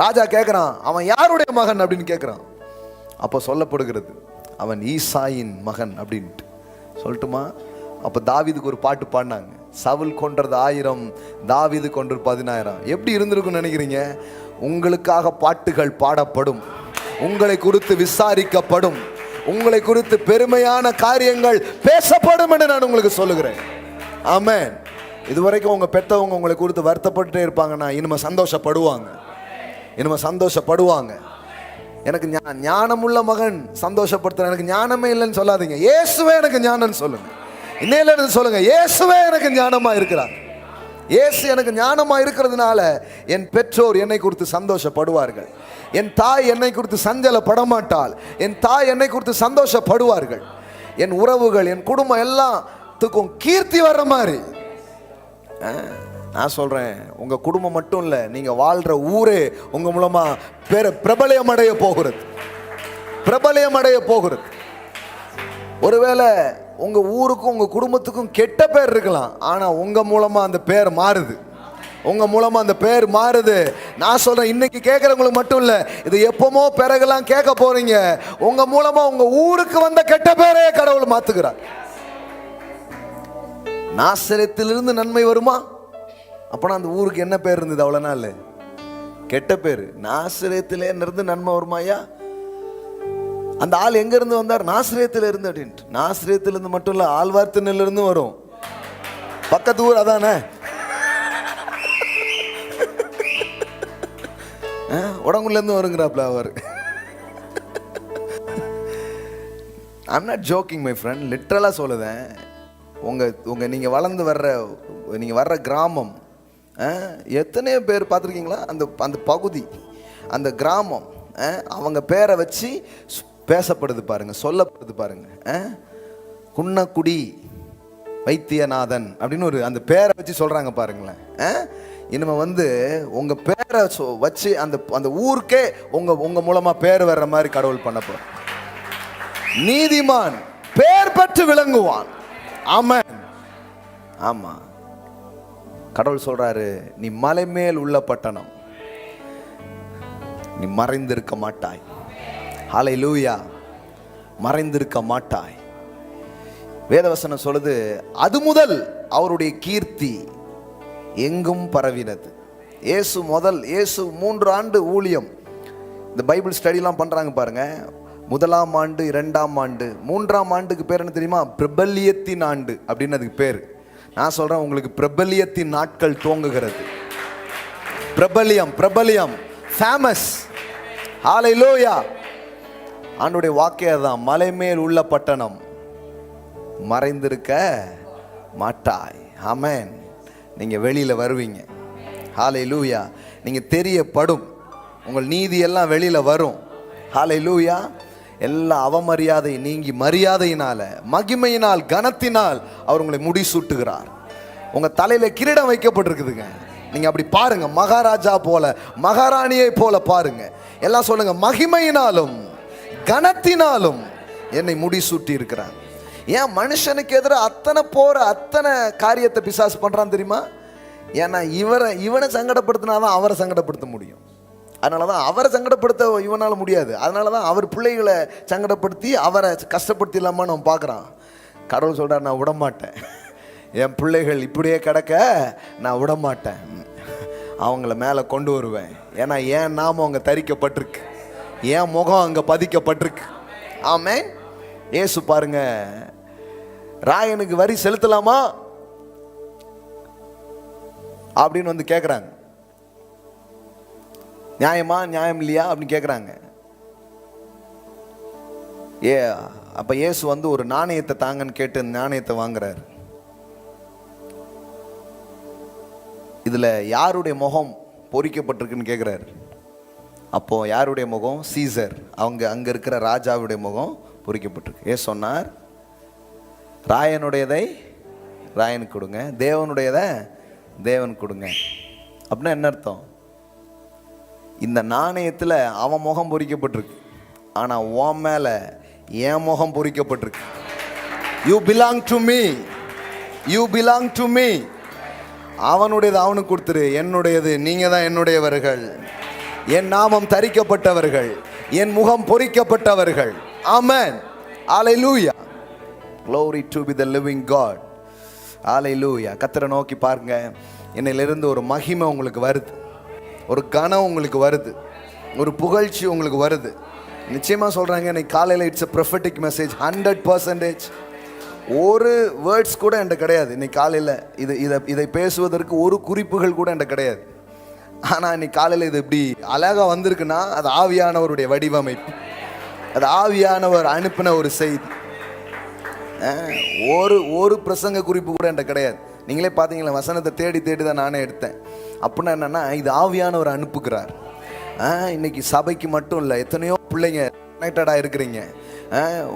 ராஜா கேட்கிறான், அவன் யாருடைய மகன் அப்படின்னு கேட்கிறான். அப்போ சொல்லப்படுகிறது, அவன் ஈசாயின் மகன் அப்படின்ட்டு. சொல்லட்டுமா? அப்போ தாவீதுக்கு ஒரு பாட்டு பாடினாங்க. சவுல் கொன்றது 1000, தாவீது கொன்றது 10000. எப்படி இருந்திருக்குன்னு நினைக்கிறீங்க? உங்களுக்காக பாட்டுகள் பாடப்படும், உங்களை குறித்து விசாரிக்கப்படும், உங்களை குறித்து பெருமையான காரியங்கள் பேசப்படும் என்று நான் உங்களுக்கு சொல்லுகிறேன். ஆமென். இதுவரைக்கும் உங்க பெற்றவங்க உங்களை குறித்து வருத்தப்பட்டுட்டே இருப்பாங்கன்னா, இனிமே சந்தோஷப்படுவாங்க, இனிமே சந்தோஷப்படுவாங்க. எனக்கு ஞானமுள்ள மகன் சந்தோஷப்படுத்துற, எனக்கு ஞானமே இல்லைன்னு சொல்லாதீங்க. இயேசுவே எனக்கு ஞானம்னு சொல்லுங்க. இன்னையில இருந்து சொல்லுங்க, இயேசுவே எனக்கு ஞானமா இருக்கிறார். இயேசு எனக்கு ஞானமா இருக்கிறதுனால என் பெற்றோர் என்னை குறித்து சந்தோஷப்படுவார்கள். என் தாய் என்னை குறித்து சஞ்சலப்படமாட்டாள். என் தாய் என்னை குறித்து சந்தோஷப்படுவார்கள். என் உறவுகள், என் குடும்பம் எல்லாத்துக்கும் கீர்த்தி வர்ற மாதிரி. நான் சொல்றேன், உங்க குடும்பம் மட்டும் இல்ல, நீங்க வாழ்ற ஊரே உங்க மூலமா பிரபலம் அடைய போகிறது. பிரபலம் அடைய போகிறது. ஒருவேளை உங்க ஊருக்கும் உங்க குடும்பத்துக்கும் கெட்ட பேர் இருக்கலாம், ஆனா உங்க மூலமா அந்த பேர் மாறுது. உங்க மூலமா அந்த பேர் மாறுது. நான் சொல்றேன், இன்னைக்கு கேட்கறவங்களுக்கு மட்டும் இல்ல, இது எப்பமோ பிறகுலாம் கேட்க போறீங்க. உங்க மூலமா உங்க ஊருக்கு வந்த கெட்ட பேரே கடவுள் மாத்துகிறார். நாசரேத்திலிருந்து நன்மை வருமா? அப்பனா அந்த ஊருக்கு என்ன பேர் இருந்தது அவ்வளவு நாள்? கெட்ட பேரு. நாசரேத்திலே இருந்து நன்மை வருமாயா? அந்த ஆள் எங்க இருந்து வந்தார்? நாசரேத்துல இருந்து அப்படின்ட்டு. நாசரேத்துல இருந்து மட்டும் இல்ல, ஆழ்வார்த்தினில இருந்து வரும். பக்கத்து ஊர் அதானே. உடங்குல இருந்து வருங்கிறாப்ல அவர். I'm not joking my friend, லிட்டரலா சொல்லுதேன். நீங்க வளர்ந்து வர்ற கிராமம், எத்தனையோ பேர் பார்த்துருக்கீங்களா? அந்த பகுதி, அந்த கிராமம், அவங்க பேரை வச்சு பேசப்படுது பாருங்க, சொல்லப்படுது பாருங்க. குன்னக்குடி வைத்தியநாதன் அப்படின்னு அந்த பேரை வச்சு சொல்றாங்க பாருங்களேன். இனிமே உங்க பேரை வச்சு அந்த ஊருக்கே உங்க மூலமா பேர் வர்ற மாதிரி கடவுள் பண்ண போற. நீதிமான் பேர் பெற்று விளங்குவான். ஆமென். ஆமா, கடவுள் சொல்றாரு, நீ மலை மேல் உள்ள பட்டணம், நீ மறைந்திருக்க மாட்டாய். ஹல்லேலூயா. மறைந்திருக்க மாட்டாய். வேதவசனம் சொல்லுது, அது முதல் அவருடைய கீர்த்தி எங்கும் பரவினது. இயேசு 3 ஆண்டு ஊழியம். இந்த பைபிள் ஸ்டடிலாம் பண்றாங்க பாருங்க. 1ஆம் ஆண்டு, 2ஆம் ஆண்டு, 3ஆம் ஆண்டுக்கு பேர் என்ன தெரியுமா? பிரபல்யத்தின் ஆண்டு அப்படின்னு அதுக்கு பேர். நான் சொல்றேன் உங்களுக்கு, பிரபல்யத்தின் நாட்கள் துவங்குகிறது. பிரபல்யம் ஃபேமஸ். ஹல்லேலூயா. ஆண்டுடைய வாக்கியம் தான், மலை மேல் உள்ள பட்டணம் மறைந்திருக்க மாட்டாய். ஆமென். நீங்க வெளியில வருவீங்க. ஹல்லேலூயா. நீங்க தெரியப்படும். உங்கள் நீதி எல்லாம் வெளியில வரும். ஹல்லேலூயா. எல்லா அவமரியாதை நீங்கி மரியாதையினால, மகிமையினால், கனத்தினால் அவர் உங்களை முடிசூட்டுகிறார். உங்க தலையில கிரீடம் வைக்கப்பட்டிருக்குதுங்க. நீங்க அப்படி பாருங்க, மகாராஜா போல, மகாராணியை போல பாருங்க. எல்லாம் சொல்லுங்க, மகிமையினாலும் கனத்தினாலும் என்னை முடிசூட்டி இருக்கிறார். ஏன் மனுஷனுக்கு எதிராக அத்தனை காரியத்தை பிசாசு பண்றான் தெரியுமா? ஏன்னா இவனை சங்கடப்படுத்தினாதான் அவரை சங்கடப்படுத்த முடியும். அதனாலதான் அவரை சங்கடப்படுத்த இவனால முடியாது. அதனாலதான் அவர் பிள்ளைகளை சங்கடப்படுத்தி அவரை கஷ்டப்படுத்திடலாமான்னு அவன் பார்க்குறான். கடவுள் சொல்றார், நான் விடமாட்டேன். என் பிள்ளைகள் இப்படியே கிடக்க நான் விடமாட்டேன். அவங்கள மேலே கொண்டு வருவேன். ஏன்னா என் நாமம் அங்கே தரிக்கப்பட்டிருக்கு, என் முகம் அங்கே பதிக்கப்பட்டிருக்கு. ஆமென். இயேசு பாருங்க, ராயனுக்கு வரி செலுத்தலாமா அப்படின்னு கேட்குறாங்க. நியாயமா நியாயம் இல்லையா அப்படின்னு கேட்குறாங்க. அப்ப இயேசு ஒரு நாணயத்தை தாங்கன்னு கேட்டு நாணயத்தை வாங்குறாரு. இதுல யாருடைய முகம் பொறிக்கப்பட்டிருக்குன்னு கேட்குறாரு. அப்போ யாருடைய முகம்? சீசர். அங்க இருக்கிற ராஜாவுடைய முகம் பொறிக்கப்பட்டிருக்கு. சொன்னார், ராயனுடையதை ராயனுக்கு கொடுங்க, தேவனுடையதை தேவன் கொடுங்க. அப்படின்னா என்ன அர்த்தம்? இந்த நாணயத்தில் அவன் முகம் பொறிக்கப்பட்டிருக்கு, ஆனா உன் மேல என் முகம் பொறிக்கப்பட்டிருக்கு. You belong to me, you belong to me. அவனுடையது அவனுக்கு கொடுத்துரு, என்னுடையது நீங்க தான் என்னுடையவர்கள், என் நாமம் தரிக்கப்பட்டவர்கள், என் முகம் பொறிக்கப்பட்டவர்கள். ஆமென். ஹல்லேலூயா. Glory to be the living God. ஹல்லேலூயா. கர்த்தரை நோக்கி பாருங்க. என்னிலிருந்து ஒரு மகிமை உங்களுக்கு வருது, ஒரு கனம் உங்களுக்கு வருது, ஒரு புகழ்ச்சி உங்களுக்கு வருது. நிச்சயமா சொல்றாங்க, இன்னைக்கு காலையில் இட்ஸ் a prophetic message 100%. ஒரு வேர்ட்ஸ் கூட என்கிட்ட கிடையாது இன்னைக்கு காலையில். இதை பேசுவதற்கு ஒரு குறிப்புகள் கூட என்கிட்ட கிடையாது. ஆனால் இன்னைக்கு காலையில் இது இப்படி அழகாக வந்திருக்குன்னா அது ஆவியானவருடைய வடிவமைப்பு, அது ஆவியானவர் அனுப்பின ஒரு செய்தி. ஒரு பிரசங்க குறிப்பு கூட என்கிட்ட கிடையாது. நீங்களே பார்த்தீங்களா, வசனத்தை தேடி தான் நானே எடுத்தேன். அப்படின்னா என்னன்னா, இது ஆவியானவர் அனுப்புகிறார். இன்னைக்கு சபைக்கு மட்டும் இல்லை, எத்தனையோ பிள்ளைங்க கனெக்டடாக இருக்கிறீங்க.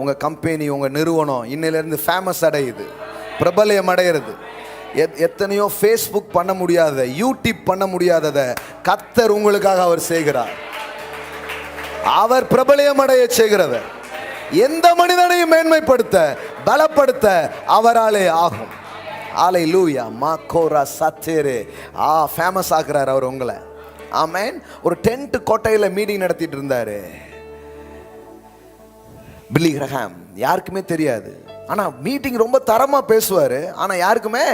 உங்கள் கம்பெனி, உங்கள் நிறுவனம் இன்னிலேருந்து ஃபேமஸ் அடையுது, பிரபலம் அடையிறது. எத்தனையோ ஃபேஸ்புக் பண்ண முடியாத, யூடியூப் பண்ண முடியாததை கர்த்தர் உங்களுக்காக அவர் செய்கிறார். அவர் பிரபலம் அடைய செய்கிறவர். எந்த மனிதனையும் மேன்மைப்படுத்த, பலப்படுத்த அவராலே ஆகும். ஹல்லேலூயா. மாகோரா சத்தேரே ஃபேமஸ் ஆக்குறார் அவர் உங்களை. ஆமென். ஒரு டென்ட் கோட்டையில் மீட்டிங் நடத்திட்டு இருந்தாரு பில்லி கிரஹாம். யாருக்குமே தெரியாது. ஆனா மீட்டிங் ரொம்ப தரமா பேசுவாரு, ஆனா யாருக்குமே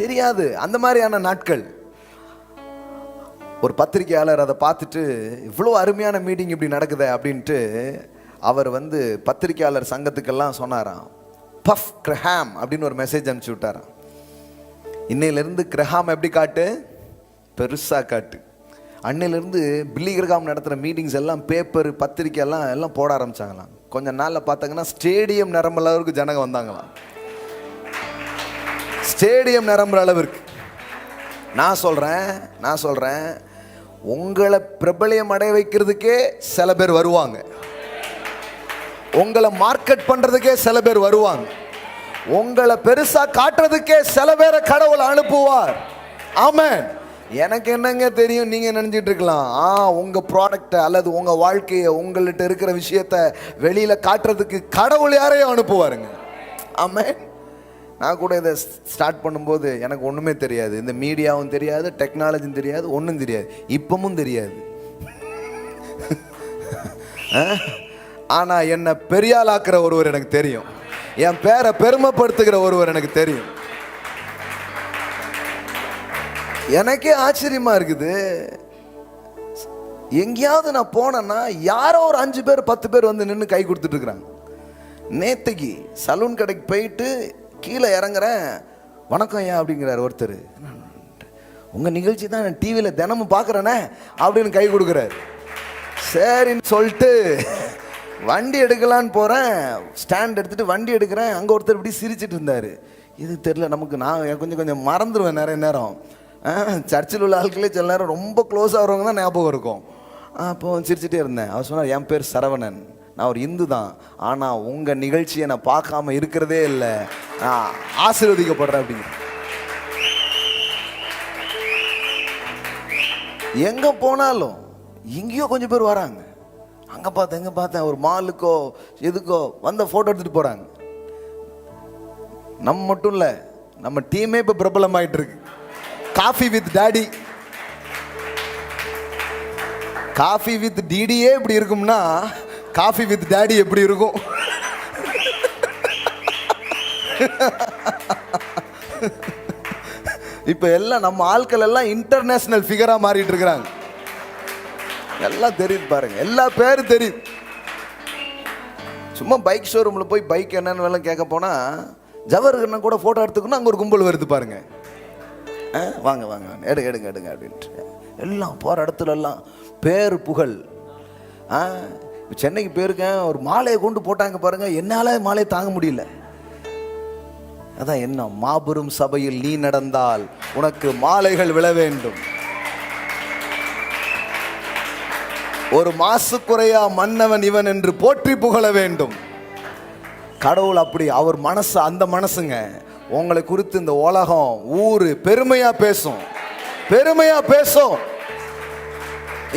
தெரியாது. அந்த மாதிரியான நாட்கள். ஒரு பத்திரிகையாளர் அதை பார்த்துட்டு, இவ்வளோ அருமையான மீட்டிங் இப்படி நடக்குது அப்படின்ட்டு அவர் பத்திரிகையாளர் சங்கத்துக்கெல்லாம் சொன்னாராம். பஃப் கிரஹாம் அப்படின்னு ஒரு மெசேஜ் அனுப்பிச்சு விட்டாராம். இன்னையிலிருந்து கிரஹாம் எப்படி காட்டு, பெருசாக காட்டு. அன்னையிலேருந்து பில்லி கிரஹாம் நடத்துகிற மீட்டிங்ஸ் எல்லாம் பேப்பர் பத்திரிக்கை எல்லாம் போட ஆரம்பிச்சாங்களாம். கொஞ்ச நாளில் பார்த்தாங்கன்னா ஸ்டேடியம் நிரம்புற அளவுக்கு ஜனங்க வந்தாங்களாம். ஸ்டேடியம் நிரம்புற அளவிற்கு. நான் சொல்கிறேன், உங்களை பிரபலியம் அடைய வைக்கிறதுக்கே சில பேர் வருவாங்க, உங்களை மார்க்கெட் பண்றதுக்கே சில பேர் வருவாங்க, உங்களை பெருசா காட்டுறதுக்கே சில பேரை கடவுள் அனுப்புவார். ஆமென். எனக்கு என்னங்க தெரியும், நீங்க நினைச்சிட்டு இருக்கலாம் உங்க ப்ராடக்ட் அல்லது உங்க வாழ்க்கையை, உங்கள்கிட்ட இருக்கிற விஷயத்த வெளியில காட்டுறதுக்கு கடவுள் யாரையும் அனுப்புவாருங்க. ஆமென். நான் கூட இதை ஸ்டார்ட் பண்ணும்போது எனக்கு ஒன்றுமே தெரியாது, இந்த மீடியாவும் தெரியாது, டெக்னாலஜியும் தெரியாது, ஒன்றும் தெரியாது, இப்பவும் தெரியாது. ஆனால் என்னை பெரியாளாக்குற ஒருவர் எனக்கு தெரியும், என் பேரை பெருமைப்படுத்துகிற ஒருவர் எனக்கு தெரியும். எனக்கே ஆச்சரியமா இருக்குது. எங்கேயாவது நான் போனேன்னா யாரோ ஒரு 5 பேர் 10 பேர் நின்று கை கொடுத்துட்டு இருக்கிறாங்க. நேற்றுக்கு சலூன் கடைக்கு போயிட்டு கீழே இறங்குறேன், வணக்கம் ஐயா அப்படிங்கிறார் ஒருத்தர். உங்கள் நிகழ்ச்சி தான் நான் டிவியில் தினமும் பார்க்குறேனே அப்படின்னு கை கொடுக்குறாரு. சரின்னு சொல்லிட்டு வண்டி எடுக்கலான்னு போகிறேன், ஸ்டாண்ட் எடுத்துகிட்டு வண்டி எடுக்கிறேன். அங்கே ஒருத்தர் இப்படி சிரிச்சிட்டு இருந்தார். இது தெரில நமக்கு, நான் கொஞ்சம் மறந்துடுவேன் நிறைய நேரம். சர்ச்சில் உள்ள ஆட்களே சில நேரம் ரொம்ப க்ளோஸ் ஆகிறவங்க தான் ஞாபகம் இருக்கும். அப்போ சிரிச்சிட்டே இருந்தேன். அவர் சொன்னார், என் பேர் சரவணன், நான் ஒரு இந்து தான், ஆனால் உங்கள் நிகழ்ச்சியை நான் பார்க்காம இருக்கிறதே இல்லை, நான் ஆசீர்வதிக்கப்படுறேன் அப்படிங்க. எங்கே போனாலும் எங்கேயோ கொஞ்சம் பேர் வராங்க. அங்கே பார்த்தேன் ஒரு மாலுக்கோ எதுக்கோ ஃபோட்டோ எடுத்துகிட்டு போகிறாங்க. நம்ம மட்டும் இல்லை, நம்ம டீமே இப்போ பிரபலமாயிட்டு இருக்கு. Coffee with daddy, coffee with டிடியே இப்படி இருக்கும்னா காஃபி வித் டாடி எப்படி இருக்கும்? இப்ப எல்லாம் நம்ம ஆட்கள் எல்லாம் இன்டர்நேஷனல் ஃபிகரா மாறிட்டு இருக்கிறாங்க. எல்லாம் தெரியுது பாருங்க, எல்லா பேரும் தெரியும். சும்மா பைக் ஷோரூம்ல போய் பைக் என்னன்னு வேலை கேட்க போனா ஜவஹர்னா கூட போட்டோ எடுத்துக்கணும், அங்க ஒரு கும்பல் வருது பாருங்க. வாங்க வாங்க எடுங்க அப்படின்ட்டு எல்லாம் போற இடத்துல எல்லாம் பேர் புகழ். சென்னைக்கு போயிருக்கேன், ஒரு மாலையை கொண்டு போட்டாங்க பாருங்க, என்னால மாலையை தாங்க முடியல. அதான் என்ன, மாபெரும் சபையில் நீ நடந்தால் உனக்கு மாலைகள் விழ வேண்டும். ஒரு மாசு குறையா மன்னவன் இவன் என்று போற்றி புகழ வேண்டும். கடவுள் அப்படி, அவர் மனசு அந்த மனசுங்க. உங்களை குறித்து இந்த உலகம் ஊரு பெருமையா பேசும், பெருமையா பேசும்.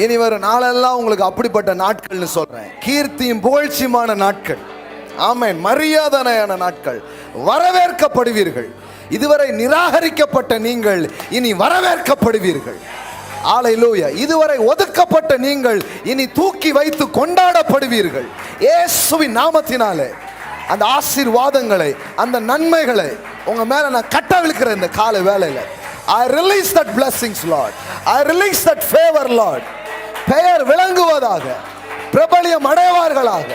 இனி வரும் நாளெல்லாம் உங்களுக்கு அப்படிப்பட்ட நாட்கள்னு சொல்றேன். கீர்த்தியும் புகழ்ச்சியுமான நாட்கள். ஆமென். மரியாதையான நாட்கள். வரவேற்கப்படுவீர்கள். இதுவரை நிராகரிக்கப்பட்ட நீங்கள் இனி வரவேற்கப்படுவீர்கள். அல்லேலூயா. இதுவரை ஒதுக்கப்பட்ட நீங்கள் இனி தூக்கி வைத்து கொண்டாடப்படுவீர்கள். இயேசுவின் நாமத்தினாலே அந்த ஆசீர்வாதங்களை, அந்த நன்மைகளை உங்க மேல நான் கட்டவிழ்க்கிறேன். இந்த காலை வேளையில I release that blessings Lord, I release that favor Lord. பெயர் விளங்குவதாக, பிரபலியம் அடைவார்களாக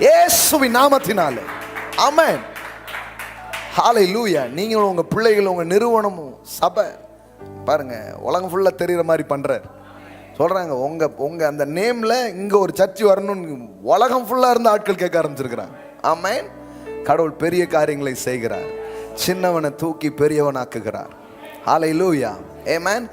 இயேசுவின் நாமத்தினாலே. ஆமென். ஹல்லேலூயா. நீங்களும் உங்க பிள்ளைகளும் உங்க நிறுவனமும் சபை பாருங்க உலகம் ஃபுல்லா தெரிகிற மாதிரி பண்றாரு. சொல்றாங்க உங்க அந்த நேம்ல இங்க ஒரு சர்ச் வரணும்னு உலகம் ஃபுல்லா இருந்த ஆட்கள் கேட்க ஆரம்பிச்சிருக்கிறாங்க. ஆமென். கடவுள் பெரிய காரியங்களை செய்கிறார். சின்னவனை தூக்கி பெரியவனாக்குகிறார். ஹல்லேலூயா. ஆமென்.